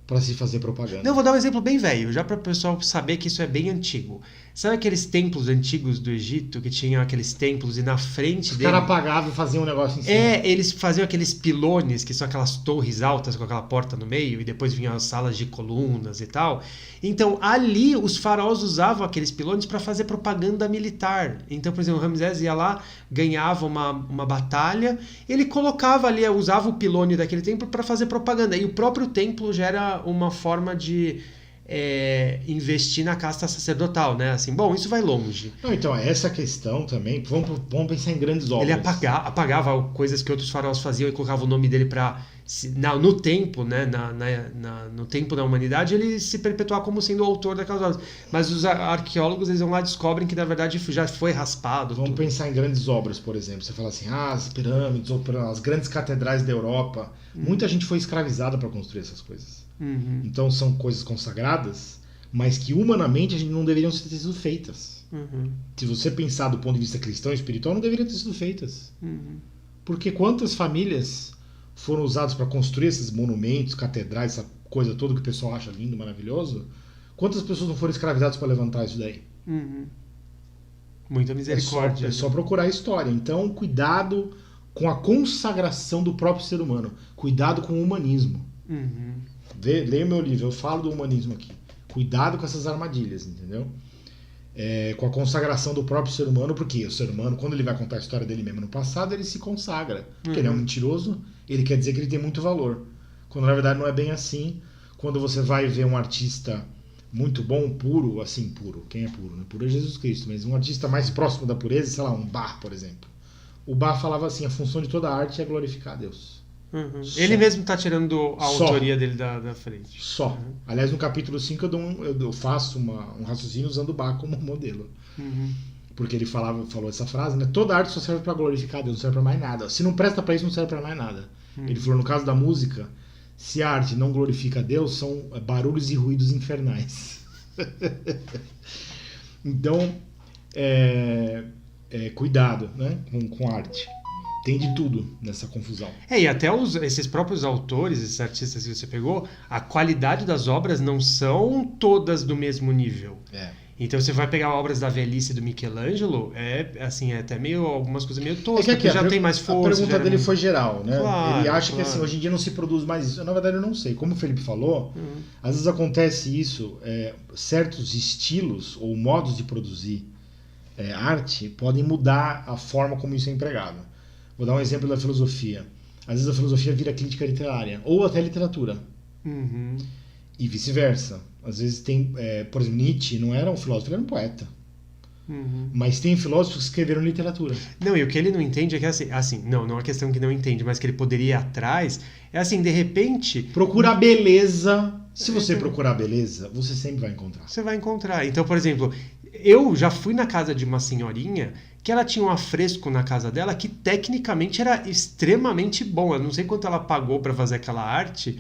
para se fazer propaganda. Não, vou dar um exemplo bem velho, já para o pessoal saber que isso é bem antigo. Sabe aqueles templos antigos do Egito, que tinham aqueles templos e na frente Os dele... caras apagavam e faziam um negócio em cima. Eles faziam aqueles pilones, que são aquelas torres altas com aquela porta no meio, e depois vinham as salas de colunas e tal. Então, ali, os faraós usavam aqueles pilones para fazer propaganda militar. Então, por exemplo, o Ramsés ia lá, ganhava uma batalha, ele colocava ali, usava o pilone daquele templo para fazer propaganda. E o próprio templo já era uma forma de... investir na casta sacerdotal, né? Assim, bom, isso vai longe. Não, então, essa questão também, vamos pensar em grandes obras. Ele apagava coisas que outros faraós faziam e colocava o nome dele para no tempo, né? No tempo da humanidade, ele se perpetuar como sendo o autor daquelas obras. Mas os arqueólogos, eles vão lá e descobrem que, na verdade, já foi raspado. Vamos pensar em grandes obras, por exemplo. Você fala assim, as pirâmides, as grandes catedrais da Europa. Muita gente foi escravizada para construir essas coisas. Então são coisas consagradas, mas que humanamente a gente não deveriam ter sido feitas. Se você pensar do ponto de vista cristão e espiritual, não deveriam ter sido feitas. Porque quantas famílias foram usadas para construir esses monumentos, catedrais, essa coisa toda que o pessoal acha lindo, maravilhoso? Quantas pessoas não foram escravizadas para levantar isso daí? Muita misericórdia. É só procurar a história. Então, cuidado com a consagração do próprio ser humano. Cuidado com o humanismo. Leia meu livro, eu falo do humanismo aqui. Cuidado com essas armadilhas, entendeu? Com a consagração do próprio ser humano, porque o ser humano, quando ele vai contar a história dele mesmo no passado, ele se consagra. Porque ele é um mentiroso, ele quer dizer que ele tem muito valor. Quando na verdade não é bem assim. Quando você vai ver um artista muito bom, puro, assim, puro. Quem é puro? Né? Puro é Jesus Cristo, mas um artista mais próximo da pureza, sei lá, um Bach, por exemplo. O Bach falava assim, a função de toda arte é glorificar a Deus. Ele mesmo está tirando a autoria dele da frente. Só. Aliás, no capítulo 5 eu faço um raciocínio usando o Bach como modelo. Porque ele falou essa frase, né? Toda arte só serve para glorificar a Deus, não serve para mais nada. Se não presta para isso, não serve para mais nada. Ele falou, no caso da música, se a arte não glorifica a Deus, são barulhos e ruídos infernais. Então, cuidado, né? com arte. Tem de tudo nessa confusão. E até esses próprios autores, esses artistas que você pegou, a qualidade das obras não são todas do mesmo nível. Então você vai pegar obras da velhice do Michelangelo, assim, até algumas coisas meio toscas, porque já tem mais força. A pergunta dele foi geral, né? Claro, ele acha que assim, hoje em dia não se produz mais isso. Na verdade eu não sei. Como o Felipe falou, às vezes acontece isso, certos estilos ou modos de produzir arte podem mudar a forma como isso é empregado. Vou dar um exemplo da filosofia. Às vezes a filosofia vira crítica literária, ou até literatura. E vice-versa. Às vezes tem, por exemplo, Nietzsche não era um filósofo, ele era um poeta. Mas tem filósofos que escreveram literatura. Não, e o que ele não entende é que assim, não é uma questão que não entende, mas que ele poderia ir atrás, é assim, de repente... Procurar beleza. Se você procurar beleza, você sempre vai encontrar. Você vai encontrar. Então, por exemplo, eu já fui na casa de uma senhorinha que ela tinha um afresco na casa dela que tecnicamente era extremamente bom. Eu não sei quanto ela pagou para fazer aquela arte.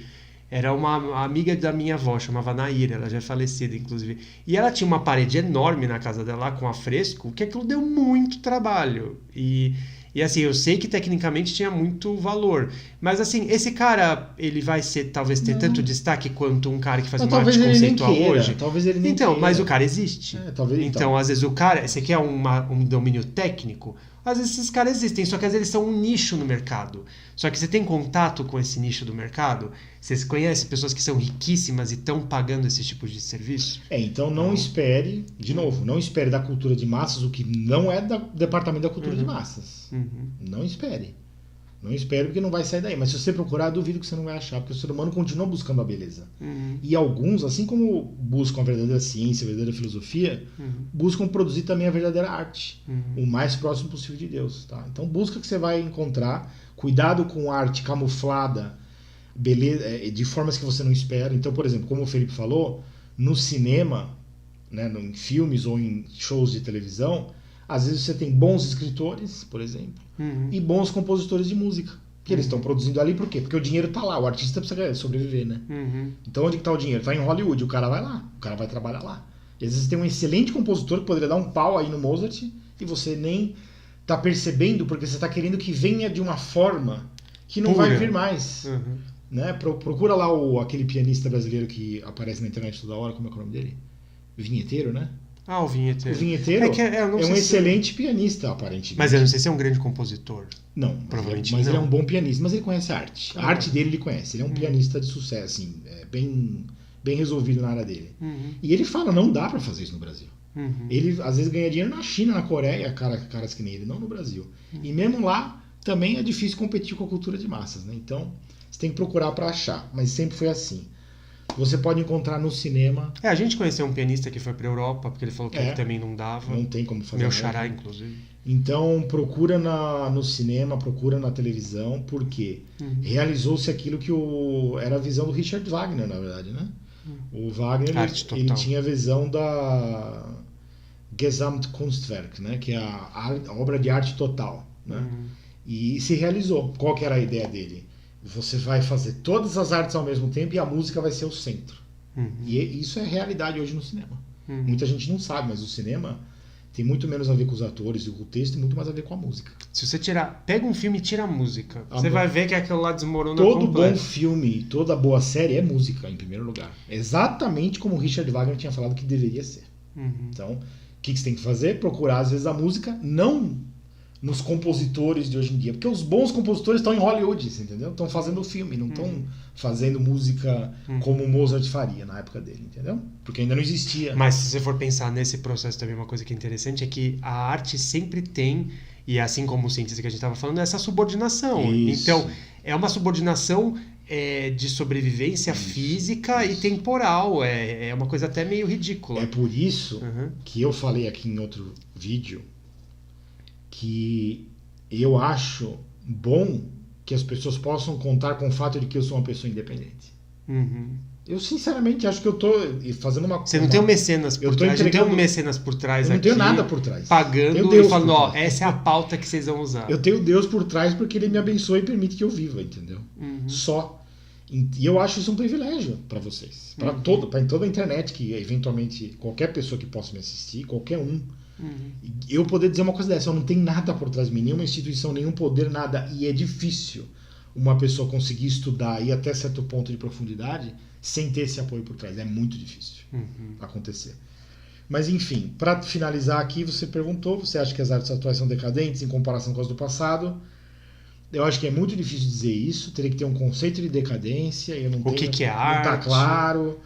Era uma amiga da minha avó, chamava Naira, ela já é falecida, inclusive. E ela tinha uma parede enorme na casa dela com afresco, que aquilo deu muito trabalho. E assim, eu sei que tecnicamente tinha muito valor. Mas assim, esse cara, ele vai talvez ter tanto destaque quanto um cara que faz uma arte conceitual hoje? Talvez ele nem Então, queira. Mas o cara existe. Então, às vezes o cara, você quer um domínio técnico, às vezes esses caras existem, só que às vezes eles são um nicho no mercado. Só que você tem contato com esse nicho do mercado? Você conhece pessoas que são riquíssimas e estão pagando esse tipo de serviço? Então não espere, de novo, não espere da cultura de massas o que não é do departamento da cultura de massas. Não espere. Não espere porque não vai sair daí. Mas se você procurar, duvido que você não vai achar, porque o ser humano continua buscando a beleza. E alguns, assim como buscam a verdadeira ciência, a verdadeira filosofia, buscam produzir também a verdadeira arte. O mais próximo possível de Deus. Tá? Então busca que você vai encontrar. Cuidado com arte camuflada, beleza, de formas que você não espera. Então, por exemplo, como o Felipe falou, no cinema, né, em filmes ou em shows de televisão, às vezes você tem bons escritores, por exemplo, e bons compositores de música. Que eles estão produzindo ali por quê? Porque o dinheiro está lá, o artista precisa sobreviver, né? Então onde que está o dinheiro? Está em Hollywood, o cara vai lá, o cara vai trabalhar lá. E às vezes tem um excelente compositor que poderia dar um pau aí no Mozart e você nem está percebendo porque você está querendo que venha de uma forma que não vai vir mais. Né? Procura lá aquele pianista brasileiro que aparece na internet toda hora, como é o nome dele? Vinheteiro, né? Ah, o Vinheteiro. O Vinheteiro é um excelente pianista, aparentemente. Mas eu não sei se é um grande compositor. Não, provavelmente mas não. Ele é um bom pianista, mas ele conhece a arte. A arte dele ele conhece. Ele é um pianista de sucesso, assim, bem resolvido na área dele. E ele fala, não dá pra fazer isso no Brasil. Ele às vezes ganha dinheiro na China, na Coreia, caras que nem ele, não no Brasil. E mesmo lá também é difícil competir com a cultura de massas, né? Então você tem que procurar pra achar, mas sempre foi assim. Você pode encontrar no cinema. A gente conheceu um pianista que foi pra Europa, porque ele falou que ele também não dava. Não tem como fazer. Meu xará, inclusive. Então procura no cinema, procura na televisão, porque realizou-se aquilo que era a visão do Richard Wagner, na verdade, né? O Wagner ele tinha a visão da Gesamtkunstwerk, né? Que é a obra de arte total, né? E se realizou. Qual que era a ideia dele? Você vai fazer todas as artes ao mesmo tempo e a música vai ser o centro. E isso é realidade hoje no cinema. Muita gente não sabe, mas o cinema tem muito menos a ver com os atores e com o texto e muito mais a ver com a música. Se você pega um filme e tira a música, você vai ver que aquilo lá desmorona todo completo. Bom filme, toda boa série é música, em primeiro lugar. Exatamente como o Richard Wagner tinha falado que deveria ser. Então, o que você tem que fazer? Procurar, às vezes, a música, não nos compositores de hoje em dia. Porque os bons compositores estão em Hollywood, entendeu? Estão fazendo filme, não estão fazendo música como o Mozart faria na época dele, entendeu? Porque ainda não existia. Mas se você for pensar nesse processo também, uma coisa que é interessante é que a arte sempre tem, e assim como o cientista que a gente estava falando, essa subordinação. Isso. Então, é uma subordinação de sobrevivência física e temporal. É uma coisa até meio ridícula. É por isso que eu falei aqui em outro vídeo que eu acho bom que as pessoas possam contar com o fato de que eu sou uma pessoa independente. Eu sinceramente acho que eu tô fazendo uma... Você não tem um mecenas por trás, não tem um mecenas por trás aqui. Eu não tenho nada por trás. Pagando e falando, essa é a pauta que vocês vão usar. Eu tenho Deus por trás porque ele me abençoa e permite que eu viva, entendeu? Só. E eu acho isso um privilégio para vocês. Para toda a internet, que eventualmente qualquer pessoa que possa me assistir, qualquer um, eu poder dizer uma coisa dessa, eu não tenho nada por trás de mim, nenhuma instituição, nenhum poder, nada, e é difícil uma pessoa conseguir estudar e ir até certo ponto de profundidade sem ter esse apoio por trás, é muito difícil acontecer. Mas enfim, para finalizar aqui, você perguntou, você acha que as artes atuais são decadentes em comparação com as do passado? Eu acho que é muito difícil dizer isso, teria que ter um conceito de decadência, eu não o tenho, que é não arte? tá claro.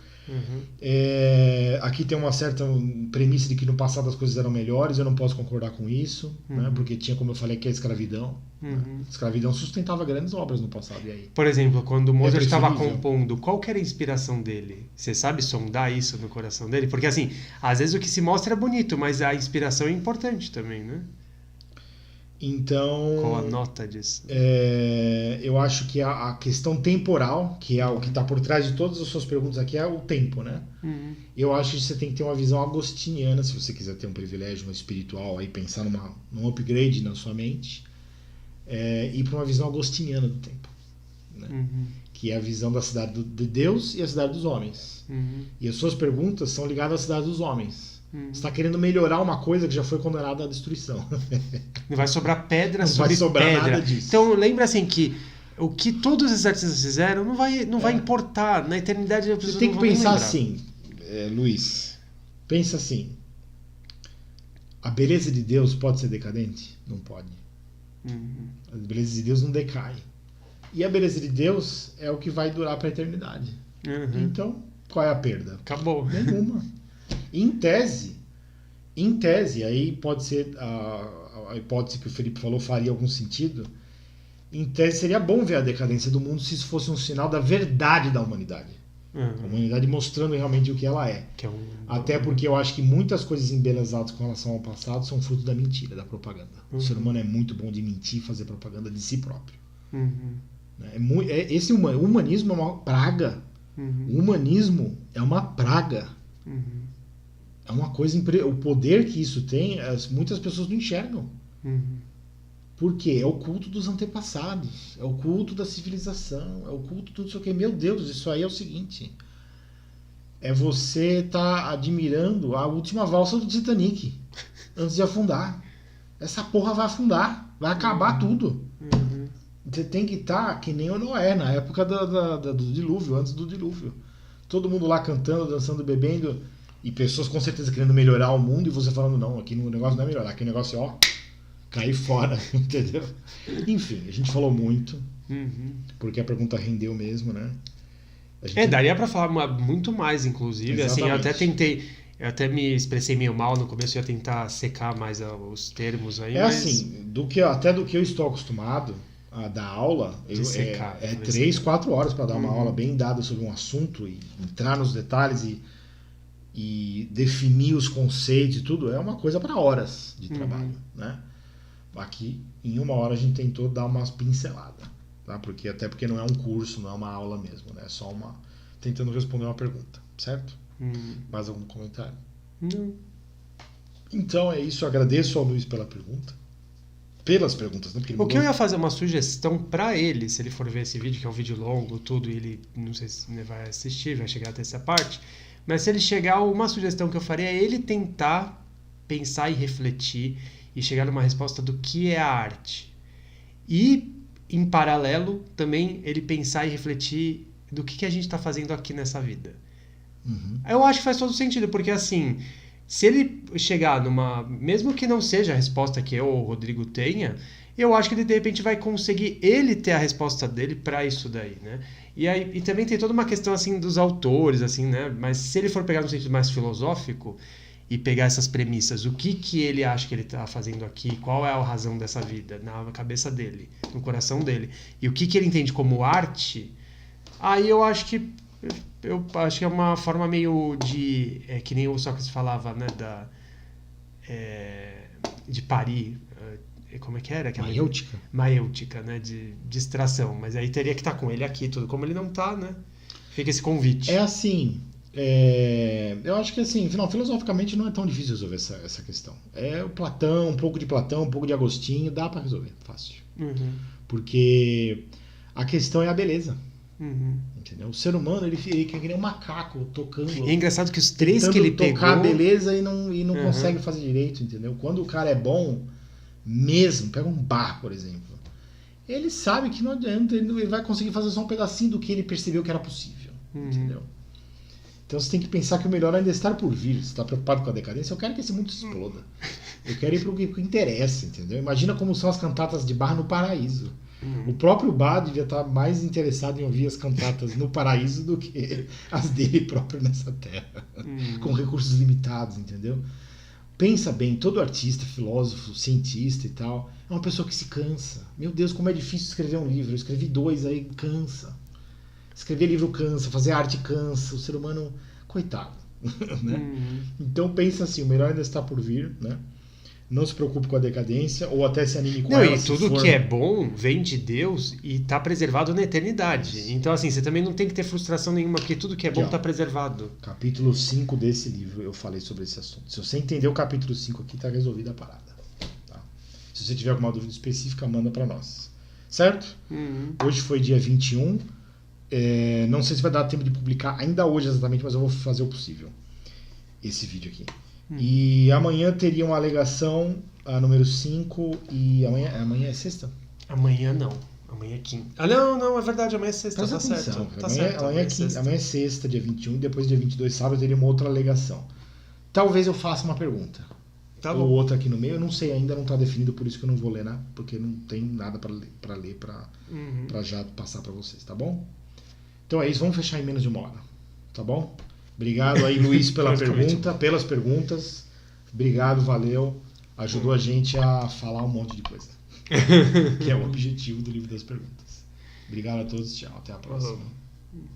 Aqui tem uma certa premissa de que no passado as coisas eram melhores, eu não posso concordar com isso, né? Porque tinha, como eu falei, que a escravidão. Né? A escravidão sustentava grandes obras no passado. E aí? Por exemplo, quando o Mozart estava compondo, qual que era a inspiração dele? Você sabe sondar isso no coração dele? Porque assim, às vezes o que se mostra é bonito, mas a inspiração é importante também, né? Então, qual a nota disso? Eu acho que a questão temporal, que é o que está por trás de todas as suas perguntas aqui, é o tempo, né? Eu acho que você tem que ter uma visão agostiniana, se você quiser ter um privilégio espiritual, aí pensar num upgrade na sua mente, ir para uma visão agostiniana do tempo, né? Que é a visão da cidade de Deus e a cidade dos homens. E as suas perguntas são ligadas à cidade dos homens. Você está querendo melhorar uma coisa que já foi condenada à destruição. Não vai sobrar pedra sobre pedra. Não vai sobrar nada disso. Então lembra assim que o que todos os artistas fizeram não vai importar. Na eternidade as pessoas Você tem que não vão pensar lembrar. assim, Luiz. Pensa assim. A beleza de Deus pode ser decadente? Não pode. A beleza de Deus não decai. E a beleza de Deus é o que vai durar para a eternidade. Então, qual é a perda? Acabou. Nenhuma. Em tese, aí pode ser a hipótese que o Felipe falou faria algum sentido. Em tese, seria bom ver a decadência do mundo se isso fosse um sinal da verdade da humanidade. A humanidade mostrando realmente o que ela é. Que é Até porque eu acho que muitas coisas embelezadas com relação ao passado são fruto da mentira, da propaganda. O ser humano é muito bom de mentir e fazer propaganda de si próprio. O humanismo é uma praga. O humanismo é uma praga. É uma coisa... O poder que isso tem, muitas pessoas não enxergam. Por quê? É o culto dos antepassados. É o culto da civilização. É o culto do não sei o quê. Meu Deus, isso aí é o seguinte. É você estar admirando a última valsa do Titanic antes de afundar. Essa porra vai afundar. Vai acabar tudo. Você tem que estar que nem o Noé, na época do dilúvio, antes do dilúvio. Todo mundo lá cantando, dançando, bebendo, e pessoas com certeza querendo melhorar o mundo, e você falando, não, aqui o negócio não é melhorar, aqui o negócio é, ó, cair fora, entendeu? Enfim, a gente falou muito, porque a pergunta rendeu mesmo, né? Daria pra falar muito mais, inclusive. Assim, eu até me expressei meio mal no começo, eu ia tentar secar mais os termos aí. Assim, até do que eu estou acostumado a dar aula, é 3, 4 horas para dar uma aula bem dada sobre um assunto e entrar nos detalhes e definir os conceitos e tudo, é uma coisa para horas de trabalho, né? Aqui, em 1 hora, a gente tentou dar umas pinceladas, tá? Até porque não é um curso, não é uma aula mesmo, né? É só tentando responder uma pergunta, certo? Mais algum comentário? Não. Então é isso, eu agradeço ao Luiz pela pergunta. Pelas perguntas, né? O que eu ia fazer uma sugestão pra ele, se ele for ver esse vídeo, que é um vídeo longo, tudo, e ele, não sei se ele vai assistir, vai chegar até essa parte, mas se ele chegar, uma sugestão que eu faria é ele tentar pensar e refletir e chegar numa resposta do que é a arte. E, em paralelo, também ele pensar e refletir do que a gente está fazendo aqui nessa vida. Eu acho que faz todo sentido, porque assim... Se ele chegar mesmo que não seja a resposta que eu ou o Rodrigo tenha, eu acho que ele de repente vai conseguir ele ter a resposta dele para isso daí, né? E também tem toda uma questão assim dos autores, assim, né? Mas se ele for pegar no sentido mais filosófico e pegar essas premissas, o que ele acha que ele está fazendo aqui, qual é a razão dessa vida na cabeça dele, no coração dele, e o que ele entende como arte, aí eu acho que é uma forma meio de... que nem o Sócrates falava, né? De parir. Como é que era? Maiêutica. Maiêutica, né? De distração. Mas aí teria que estar com ele aqui, tudo. Como ele não está, né? Fica esse convite. É assim... eu acho que assim, filosoficamente não é tão difícil resolver essa questão. É o Platão, um pouco de Agostinho, dá para resolver, fácil. Porque a questão é a beleza. Entendeu? O ser humano, ele quer que nem um macaco tocando. É engraçado que os 3 que ele pegou... tocar a beleza e não consegue fazer direito, entendeu? Quando o cara é bom mesmo, pega um Bach, por exemplo, ele sabe que não adianta, ele vai conseguir fazer só um pedacinho do que ele percebeu que era possível, entendeu? Então você tem que pensar que o melhor ainda é estar por vir. Você está preocupado com a decadência? Eu quero que esse mundo se exploda. Eu quero ir para o que interessa, entendeu? Imagina como são as cantatas de Bach no paraíso. O próprio Bach devia estar mais interessado em ouvir as cantatas no paraíso do que as dele próprio nessa terra, com recursos limitados, entendeu? Pensa bem, todo artista, filósofo, cientista e tal, é uma pessoa que se cansa. Meu Deus, como é difícil escrever um livro. Eu escrevi 2, aí cansa. Escrever livro cansa, fazer arte cansa. O ser humano, coitado. Né? Então pensa assim, o melhor ainda está por vir, né? Não se preocupe com a decadência, ou até se anime com ela. E tudo que é bom vem de Deus e está preservado na eternidade. Então, assim, você também não tem que ter frustração nenhuma, porque tudo que é bom está preservado. Capítulo 5 desse livro, eu falei sobre esse assunto. Se você entender o capítulo 5 aqui, está resolvida a parada. Tá? Se você tiver alguma dúvida específica, manda para nós. Certo? Hoje foi dia 21. Não sei se vai dar tempo de publicar ainda hoje exatamente, mas eu vou fazer o possível. Esse vídeo aqui. E amanhã teria uma alegação, a número 5, e amanhã é sexta? Amanhã não, amanhã é quinta. Não, é verdade, amanhã é sexta, Presta tá atenção, certo. Tá certo, amanhã é sexta, dia 21, depois dia 22, sábado, teria uma outra alegação. Talvez eu faça uma pergunta. Tá bom. Ou outra aqui no meio, eu não sei ainda, não está definido, por isso que eu não vou ler, né? Porque não tem nada para ler, para já passar para vocês, tá bom? Então é isso, vamos fechar em menos de 1 hora, tá bom? Obrigado aí, Luiz, pelas perguntas. Obrigado, valeu. Ajudou a gente a falar um monte de coisa. que é o objetivo do livro das perguntas. Obrigado a todos, tchau, até a próxima. Uhum.